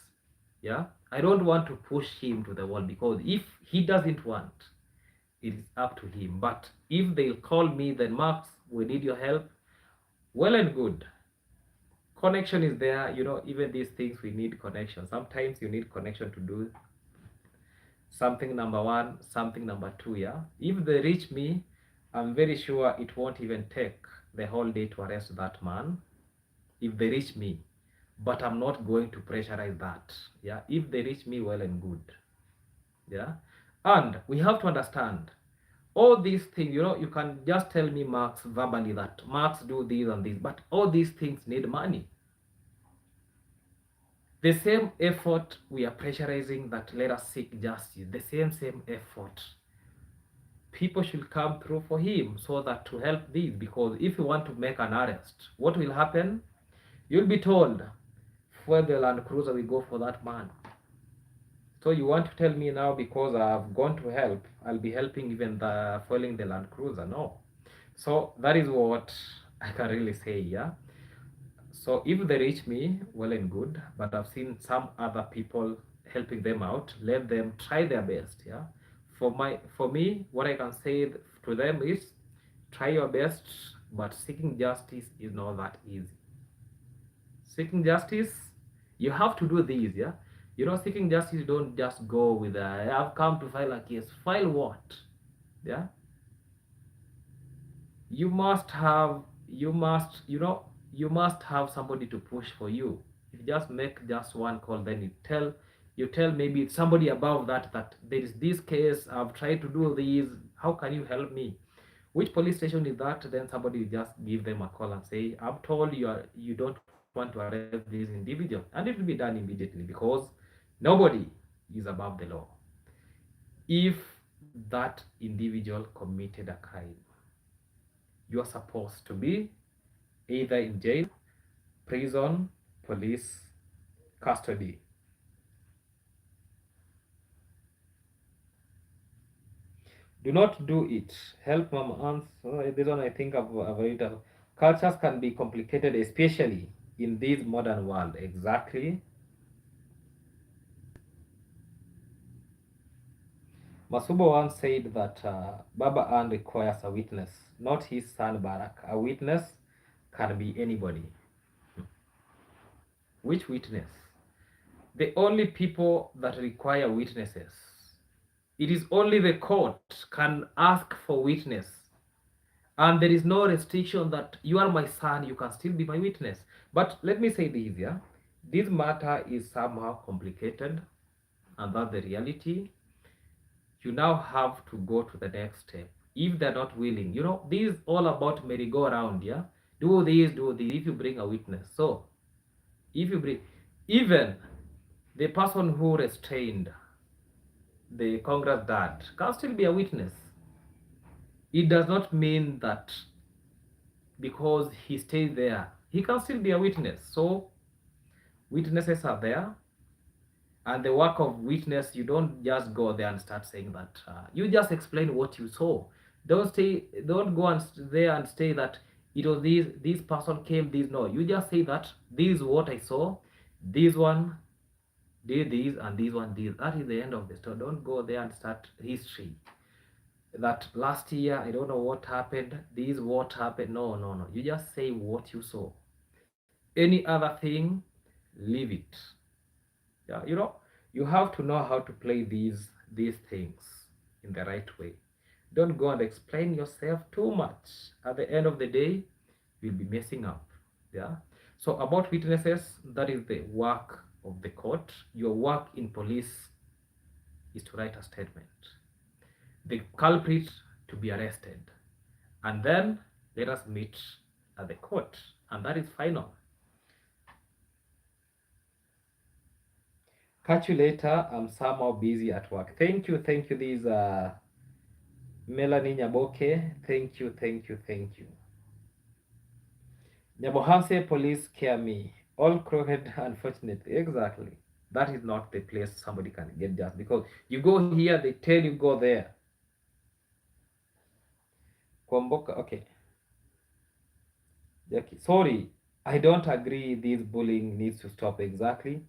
Yeah, I don't want to push him to the wall, because if he doesn't want, it is up to him. But if they'll call me, then Max, we need your help, well and good. Connection is there, even these things, we need connection. Sometimes you need connection to do something number one, something number two. Yeah, if they reach me, I'm very sure it won't even take the whole day to arrest that man, if they reach me. But I'm not going to pressurize that. Yeah, if they reach me, well and good. Yeah, and we have to understand all these things. You can just tell me, Max, verbally, that Max, do this and this, but all these things need money. The same effort we are pressurizing that let us seek justice, the same effort people should come through for him, so that to help these. Because if you want to make an arrest, what will happen? You'll be told where the Land Cruiser will go for that man. So you want to tell me now, because I've gone to help, I'll be helping even the foiling the Land Cruiser? No. So that is what I can really say. Yeah. So if they reach me, well and good. But I've seen some other people helping them out. Let them try their best. Yeah. For me, what I can say to them is, try your best, but seeking justice is not that easy. Seeking justice, you have to do these. Yeah. Seeking justice, you don't just go with I've come to file a case. File what? Yeah. You must have, you must have somebody to push for you. If you just make just one call, then you tell maybe somebody above that there is this case, I've tried to do these, how can you help me? Which police station is that? Then somebody will just give them a call and say, I'm told you don't want to arrest this individual, and it will be done immediately, because nobody is above the law. If that individual committed a crime, you are supposed to be either in jail, prison, police custody. Do not do it. Help mama answer. This one I think I've read. Cultures can be complicated, especially in this modern world. Exactly. Masubo once said that Baba Ann requires a witness, not his son Barack. A witness can be anybody. Which witness? The only people that require witnesses, it is only the court can ask for witness, and there is no restriction that you are my son, you can still be my witness. But let me say this, yeah, this matter is somehow complicated, and that's the reality. You now have to go to the next step. If they're not willing, this is all about merry-go-round. Yeah, do this, do this, if you bring a witness. So if you bring, even the person who restrained the Congress dad can still be a witness. It does not mean that because he stays there, he can still be a witness. So witnesses are there, and the work of witness, you don't just go there and start saying that. You just explain what you saw. Don't go and there and say that it was this person came, this. No, you just say that this is what I saw. This one did this, and this one did. That is the end of the story. Don't go there and start history. That last year, I don't know what happened. This what happened. No, no, no. You just say what you saw. Any other thing, leave it. Yeah, you have to know how to play these things in the right way. Don't go and explain yourself too much. At the end of the day, will be messing up. Yeah. So about witnesses, that is the work of the court. Your work in police is to write a statement, the culprit to be arrested, and then let us meet at the court, and that is final. Catch you later. I'm somehow busy at work. Thank you, thank you. This Melanie Nyaboke. Thank you, thank you, thank you. Nyabohanse police scare me. All crooked, unfortunately. Exactly. That is not the place somebody can get just because you go here, they tell you go there. Kwamboka, okay. Jackie, sorry, I don't agree this bullying needs to stop exactly.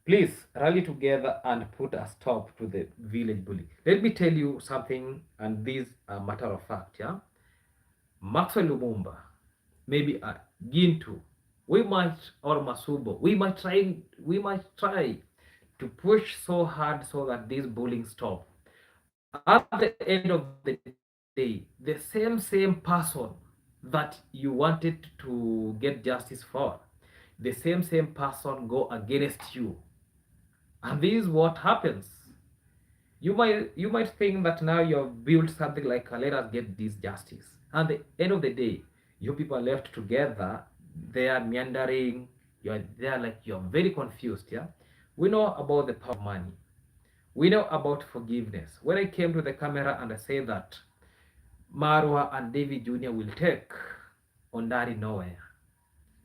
Please rally together and put a stop to the village bullying. Let me tell you something, and this a matter of fact, yeah? Maxwell Lumumba, maybe Gintu, we might, or Masubo, we might try to push so hard so that this bullying stop. At the end of the day, the same person that you wanted to get justice for, the same person go against you, and this is what happens. You might think that now you've built something like let us get this justice, and at the end of the day, you people are left together. They are meandering. You're very confused. Yeah, we know about the power of money. We know about forgiveness. When I came to the camera and I say that Marwa and David Jr. will take Ondari nowhere,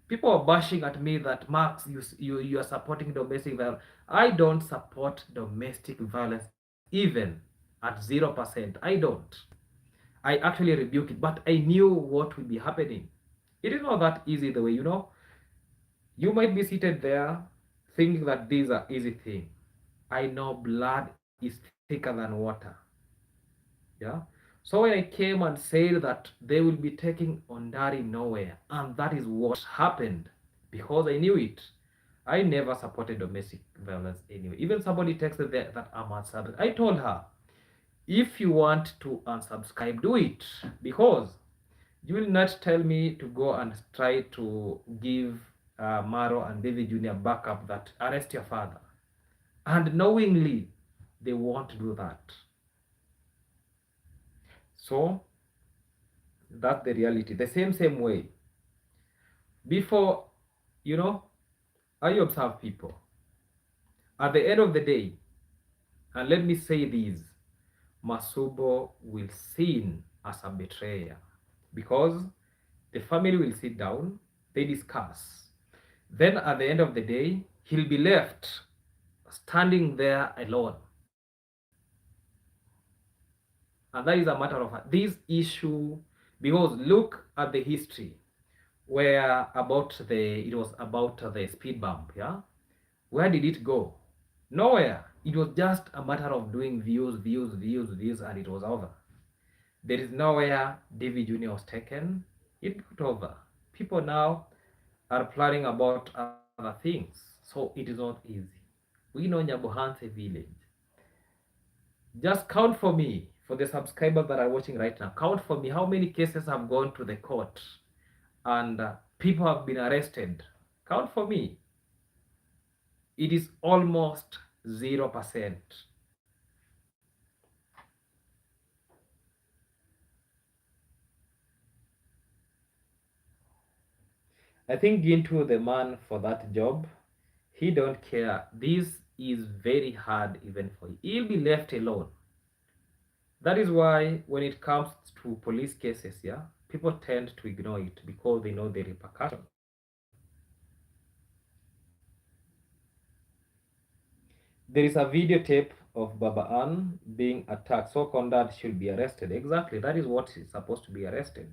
people are bashing at me that Max, you are supporting domestic violence. I don't support domestic violence even at 0%. I don't. I actually rebuke it, but I knew what will be happening. It is not that easy the way you might be seated there thinking that these are easy things. I know blood is thicker than water. Yeah. So when I came and said that they will be taking Ondari nowhere, and that is what happened because I knew it. I never supported domestic violence anyway. Even somebody texted that I'm unsubscribed. I told her, if you want to unsubscribe, do it because you will not tell me to go and try to give Maro and David Jr. backup that arrest your father. And knowingly, they won't do that. So that's the reality. The same way. Before, you know, I observe people. At the end of the day, and let me say this, Masubo will seen as a betrayer because the family will sit down, they discuss. Then at the end of the day, he'll be left standing there alone. And that is a matter of this issue because look at the history where about it was about the speed bump, yeah? Where did it go? Nowhere. It was just a matter of doing views, and it was over. There is nowhere David Jr. was taken. It got over. People now are planning about other things. So it is not easy. We know Nyabohanse village. Just count for me, for the subscribers that are watching right now, count for me how many cases have gone to the court and people have been arrested. Count for me. It is almost 0%. I think into the man for that job, he don't care. This is very hard even for him. He'll be left alone. That is why when it comes to police cases, yeah, people tend to ignore it because they know the repercussion. There is a videotape of Baba Ann being attacked. So Conrad should be arrested. Exactly. That is what is supposed to be arrested.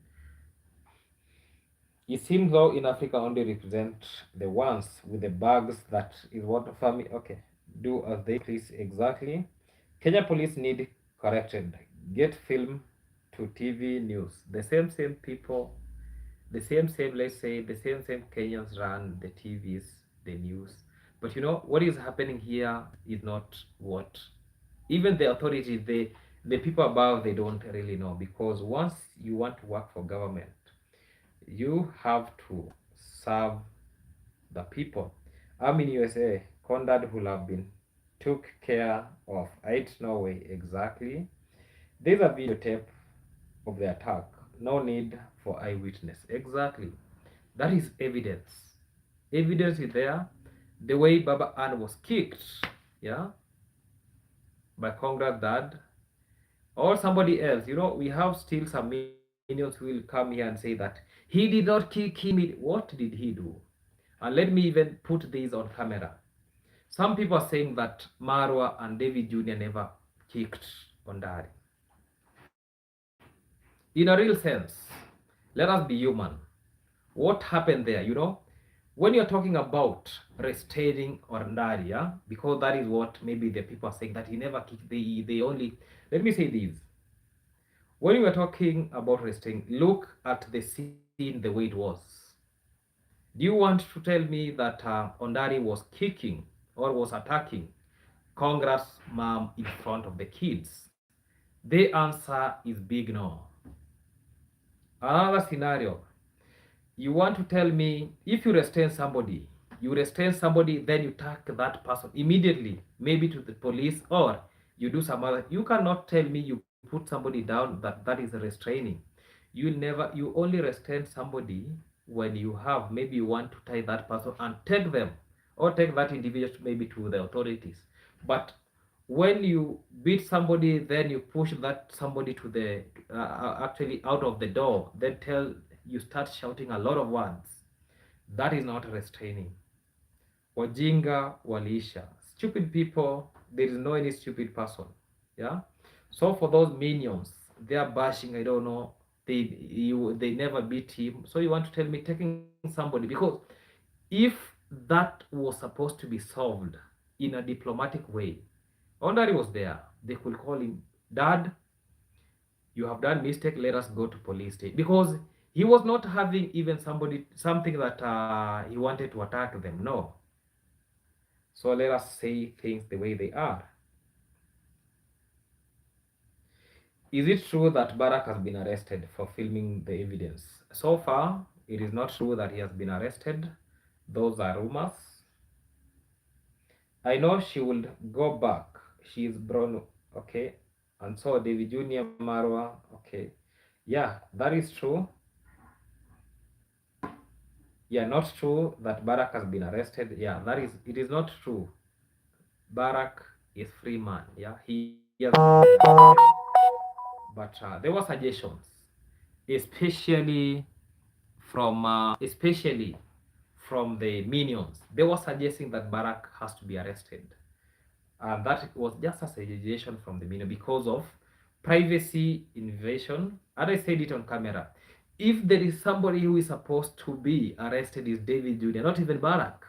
It seems though in Africa only represent the ones with the bags that is what family. Okay, do as they please. Exactly. Kenya police need corrected. Get film to TV news. The same people, the same. Let's say the same Kenyans run the TVs, the news. But you know what is happening here is not what even the authorities, the people above, they don't really know because once you want to work for government, You have to serve the people. I'm in USA. Conrad will have been took care of. I don't know way exactly. There's a videotape of the attack. No need for eyewitness. Exactly. That is evidence. Evidence is there. The way Baba Ann was kicked, yeah, by Congress dad or somebody else. We have still some minions who will come here and say that he did not kick him. What did he do? And let me even put this on camera. Some people are saying that Marwa and David Jr. never kicked Ondari. In a real sense, let us be human. What happened there? When you're talking about restraining Ondari, yeah, because that is what maybe the people are saying that he never kicked. They only. Let me say this. When we were talking about restraining, look at the scene the way it was. Do you want to tell me that Ondari was kicking or was attacking Congress mom in front of the kids? The answer is big no. Another scenario, you want to tell me if you restrain somebody, then you take that person immediately, maybe to the police, or you do some other. You cannot tell me you put somebody down, that is restraining. You only restrain somebody when you have, maybe you want to tie that person and take them, or take that individual maybe to the authorities. But when you beat somebody, then you push that somebody to the actually out of the door, then tell you start shouting a lot of words. That is not restraining. Wajinga walisha. Stupid people, there is no any stupid person. Yeah. So for those minions, they are bashing. I don't know. They never beat him. So you want to tell me taking somebody, because if that was supposed to be solved in a diplomatic way, Ondari was there. They could call him, Dad, you have done mistake. Let us go to police station, because he was not having even something that he wanted to attack them. No. So let us say things the way they are. Is it true that Barack has been arrested for filming the evidence? So far, it is not true that he has been arrested. Those are rumors. I know she will go back. She is Bruno. Okay. And so David Jr. Marwa. Okay. Yeah, that is true. Yeah, not true that Barack has been arrested. Yeah, it is not true. Barack is free man. Yeah, he has been arrested. But there were suggestions, especially especially from the minions. They were suggesting that Barack has to be arrested, and that was just a suggestion from the minion because of privacy invasion. And I said it on camera. If there is somebody who is supposed to be arrested, is David Jr., not even Barack.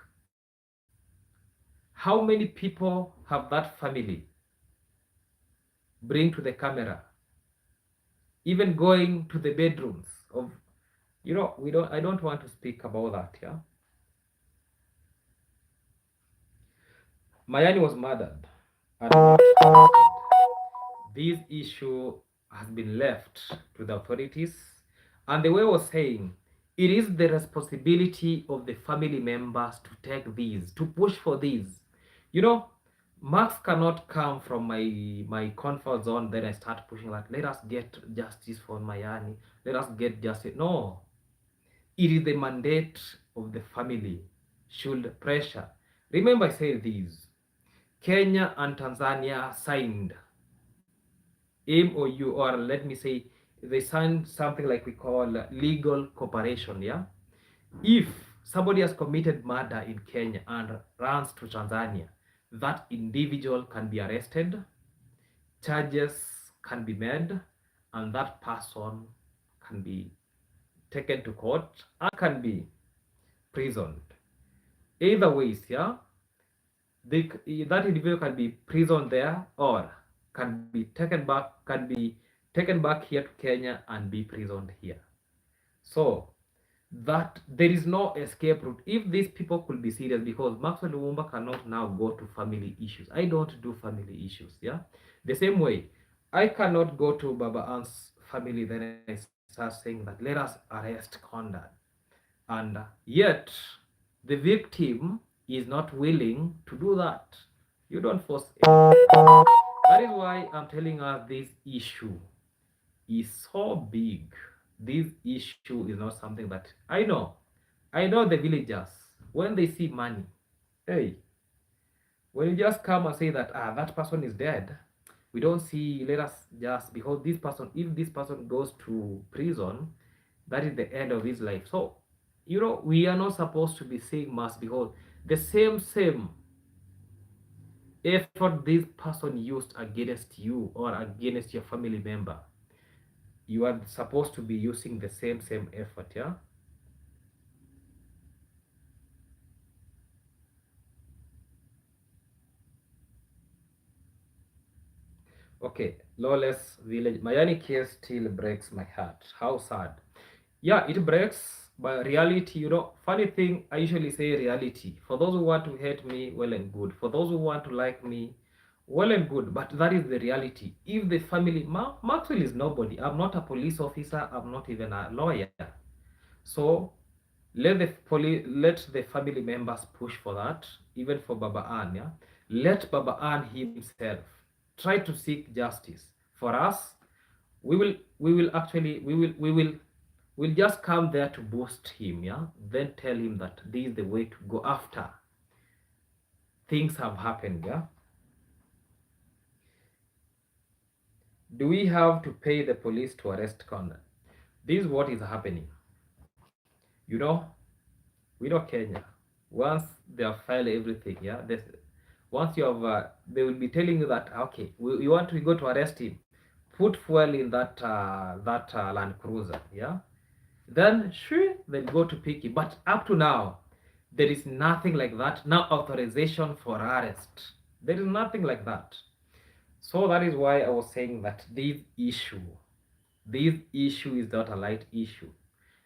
How many people have that family bring to the camera, even going to the bedrooms of, we don't I don't want to speak about that. Yeah, Mayani was murdered and not arrested. This issue has been left to the authorities, and the way I was saying, it is the responsibility of the family members to take these, to push for these. you know Marks cannot come from my comfort zone, then I start pushing like, let us get justice for Mayani, let us get justice. No, it is the mandate of the family should pressure. Remember, I said this: Kenya and Tanzania signed MOU, or let me say, they signed something like we call legal cooperation. Yeah, if somebody has committed murder in Kenya and runs to Tanzania, that individual can be arrested, charges can be made, and that person can be taken to court and can be prisoned. Either ways, yeah, that individual can be prisoned there, or can be taken back here to Kenya and be prisoned here. So that there is no escape route if these people could be serious, because Maxwell Lumumba cannot now go to family issues. I don't do family issues. Yeah, the same way I cannot go to Baba Ann's family then I say start saying that let us arrest Condan. And yet, the victim is not willing to do that. You don't force anything. That is why I'm telling us this issue is so big. This issue is not something that I know. I know the villagers, when they see money, hey, when you just come and say that that person is dead, we don't see, let us just, because this person, if this person goes to prison, that is the end of his life. So we are not supposed to be saying mass, because the same effort this person used against you or against your family member, you are supposed to be using the same effort. Yeah. Okay, lawless village. Mayani case still breaks my heart. How sad. Yeah, it breaks, but reality, funny thing, I usually say reality. For those who want to hate me, well and good. For those who want to like me, well and good. But that is the reality. If the family, Maxwell is nobody. I'm not a police officer. I'm not even a lawyer. So let the family members push for that, even for Baba Ann. Yeah, let Baba Ann himself try to seek justice for us. We will just come there to boost him. Yeah, then tell him that this is the way to go after things have happened. Yeah, do we have to pay the police to arrest Conda? This is what is happening. You know, we know Kenya. Once they have filed everything, yeah, once you have, they will be telling you that okay, we want to go to arrest him. Put fuel in that Land Cruiser, yeah. Then sure, they'll go to pick him. But up to now, there is nothing like that. No authorization for arrest. There is nothing like that. So that is why I was saying that this issue is not a light issue.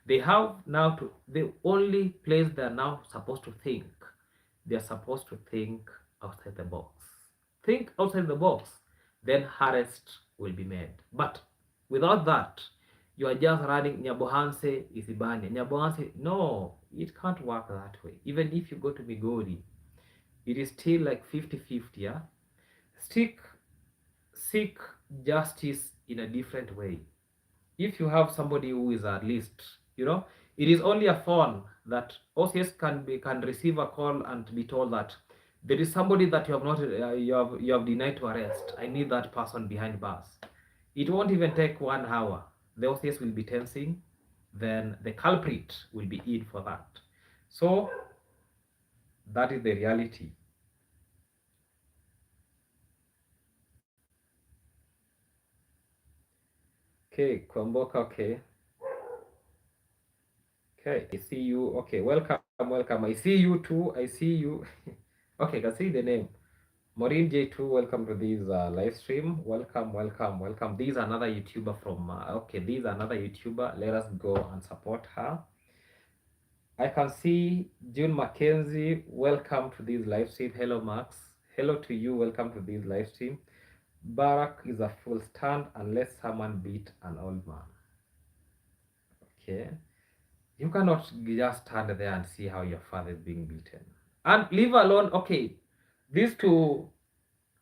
They have now to, the only place they're now supposed to think, they're supposed to think outside the box. Think outside the box, then arrest will be made. But without that, you are just running Nyabohanse Isibane. Nyabohanse, no, it can't work that way. Even if you go to Migori, it is still like 50-50, yeah? Seek, seek justice in a different way. If you have somebody who is at least, it is only a phone that OCS can receive a call and be told that there is somebody that you have not you have denied to arrest. I need that person behind bars. It won't even take 1 hour. The OCS will be tensing, then the culprit will be in for that. So that is the reality. Okay, Kwamboka, okay. Okay, I see you. Okay, welcome. I see you too. I see you. Okay, I can see the name. Maureen J2, welcome to this live stream. Welcome. This is another YouTuber from, okay, this is another YouTuber. Let us go and support her. I can see June Mackenzie, welcome to this live stream. Hello, Max. Hello to you, welcome to this live stream. Barack is a full stand unless someone beat an old man. Okay. You cannot just stand there and see how your father is being beaten. And leave alone, okay, these two,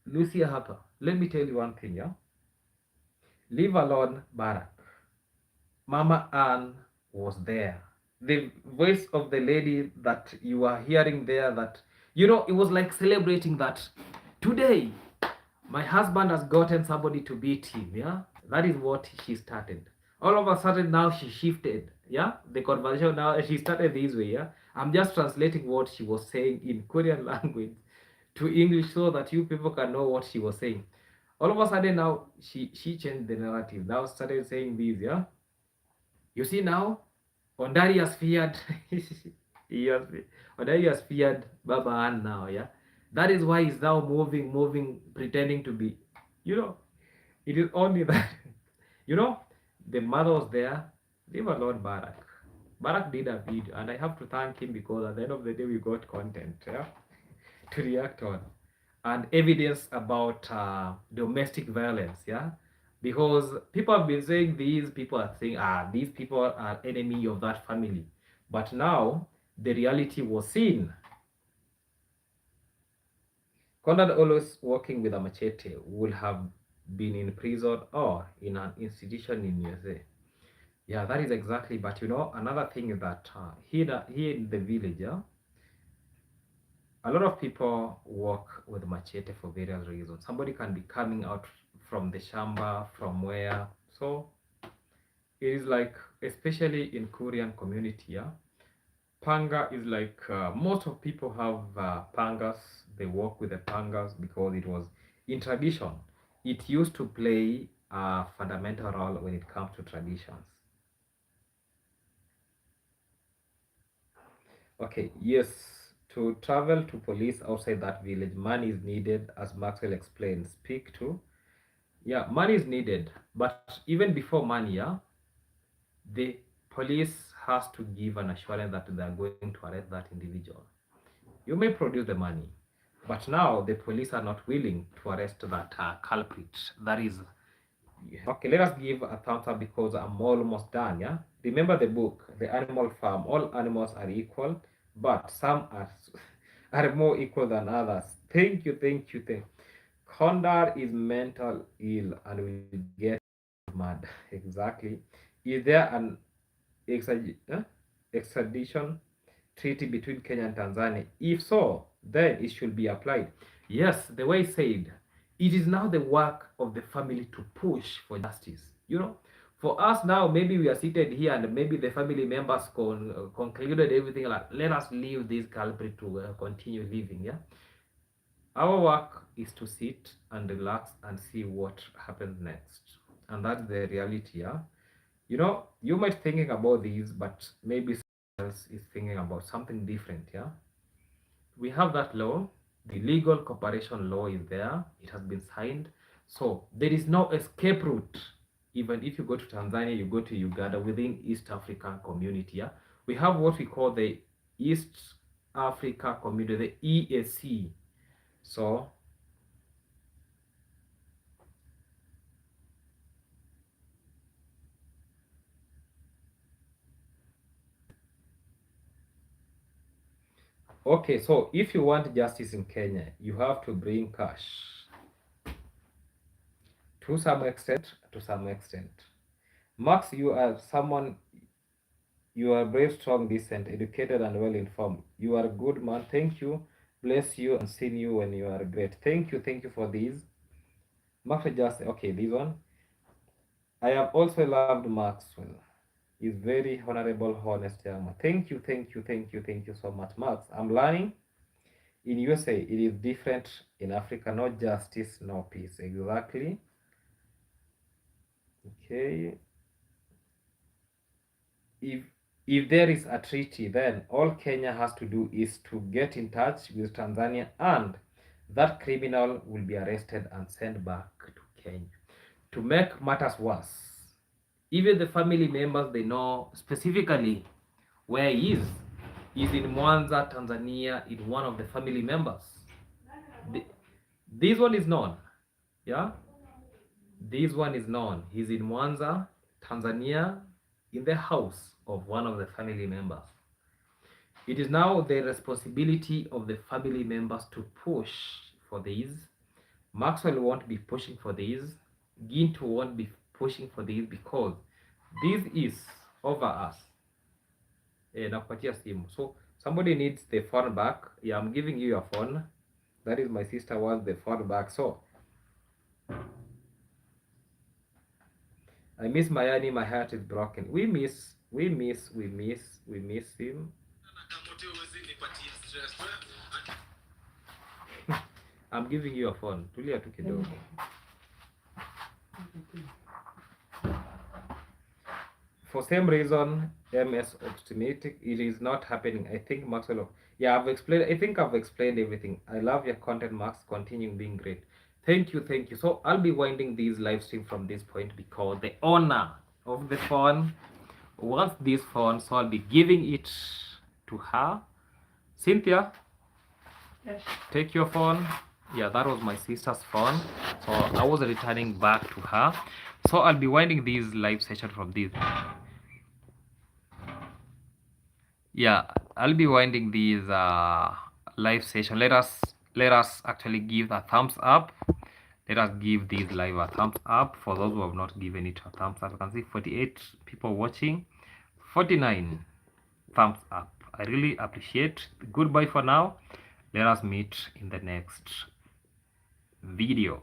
Lucia Harper, let me tell you one thing, yeah? Leave alone Barack. Mama Ann was there. The voice of the lady that you are hearing there, that, it was like celebrating that today my husband has gotten somebody to beat him. Yeah, that is what she started. All of a sudden now she shifted. Yeah, the conversation now she started this way. Yeah, I'm just translating what she was saying in Korean language to English so that you people can know what she was saying. All of a sudden now she changed the narrative. Now started saying this. Yeah, you see now, Ondari has feared. Ondari has feared Baba Ann now. Yeah, that is why he's now moving, pretending to be, you know, it is only that, you know, the mother was there. Leave alone Barak. Barak did a video, and I have to thank him because at the end of the day, we got content, yeah, to react on, and evidence about domestic violence, yeah, because people have been saying these people are saying, these people are enemy of that family. But now the reality was seen. Conrad, always working with a machete, would have been in prison or in an institution in USA. Yeah, that is exactly. But you know, another thing is that here in the village, yeah, a lot of people work with machete for various reasons. Somebody can be coming out from the shamba, from where. So it is like, especially in Korean community, yeah, panga is like most of people have pangas. They work with the pangas because it was in tradition. It used to play a fundamental role when it comes to traditions. Okay, yes, to travel to police outside that village, money is needed, as Maxwell explained. Speak to, yeah, money is needed, but even before money, yeah, the police has to give an assurance that they are going to arrest that individual. You may produce the money, but now the police are not willing to arrest that culprit. That is, okay, let us give a thumbs up because I'm almost done. Yeah, remember the book, The Animal Farm. All animals are equal, but some are are more equal than others. Thank you, thank you, thank you. Condor is mental ill and will get mad. Exactly. Is there an extradition treaty between Kenya and Tanzania? If so, then it should be applied. Yes, the way said, it is now the work of the family to push for justice. You know, for us now, maybe we are seated here and maybe the family members concluded everything like, let us leave this culprit to continue living. Yeah, our work is to sit and relax and see what happens next, and that's the reality. Yeah, you know, you might thinking about these, but maybe someone else is thinking about something different. Yeah, we have that law. The legal cooperation law is there. It has been signed. So there is no escape route. Even if you go to Tanzania, you go to Uganda within East African community. Yeah, we have what we call the East Africa Community, the EAC. So okay, so if you want justice in Kenya, you have to bring cash to some extent. To some extent, Max, you are someone. You are brave, strong, decent, educated, and well informed. You are a good man. Thank you. Bless you and see you when you are great. Thank you. Thank you for these. Max just okay. This one. I have also loved Maxwell. He's very honorable, honest young man. Thank you. Thank you. Thank you. Thank you so much, Max. I'm learning. In USA, it is different. In Africa, no justice, no peace. Exactly. Okay. if if there is a treaty, then all Kenya has to do is to get in touch with Tanzania, and that criminal will be arrested and sent back to Kenya. To make matters worse, even the family members, they know specifically where he is. He's in Mwanza, Tanzania, in one of the family members. The, this one is known. Yeah, this one is known. He's in Mwanza, Tanzania, in the house of one of the family members. It is now the responsibility of the family members to push for this. Maxwell won't be pushing for this. Ginto won't be pushing for this because this is over us. Nakupatia simu. So somebody needs the phone back. Yeah, I'm giving you your phone. That is my sister wants the phone back. So I miss Mayani. My heart is broken. We miss him. I'm giving you a phone. Tulia tu kidogo. For same reason, MS obstinate, it is not happening. I think Maxwell. Yeah, I've explained. I think I've explained everything. I love your content, Max. Continue being great. Thank you, thank you. So I'll be winding these live stream from this point because the owner of the phone wants this phone, so I'll be giving it to her. Cynthia, yes. Take your phone. Yeah, that was my sister's phone, so I was returning back to her. So I'll be winding this live session from this. Yeah, I'll be winding this live session. Let us actually give a thumbs up. Let us give this live a thumbs up. For those who have not given it a thumbs up, you can see 48 people watching, 49 thumbs up. I really appreciate. Goodbye for now. Let us meet in the next video.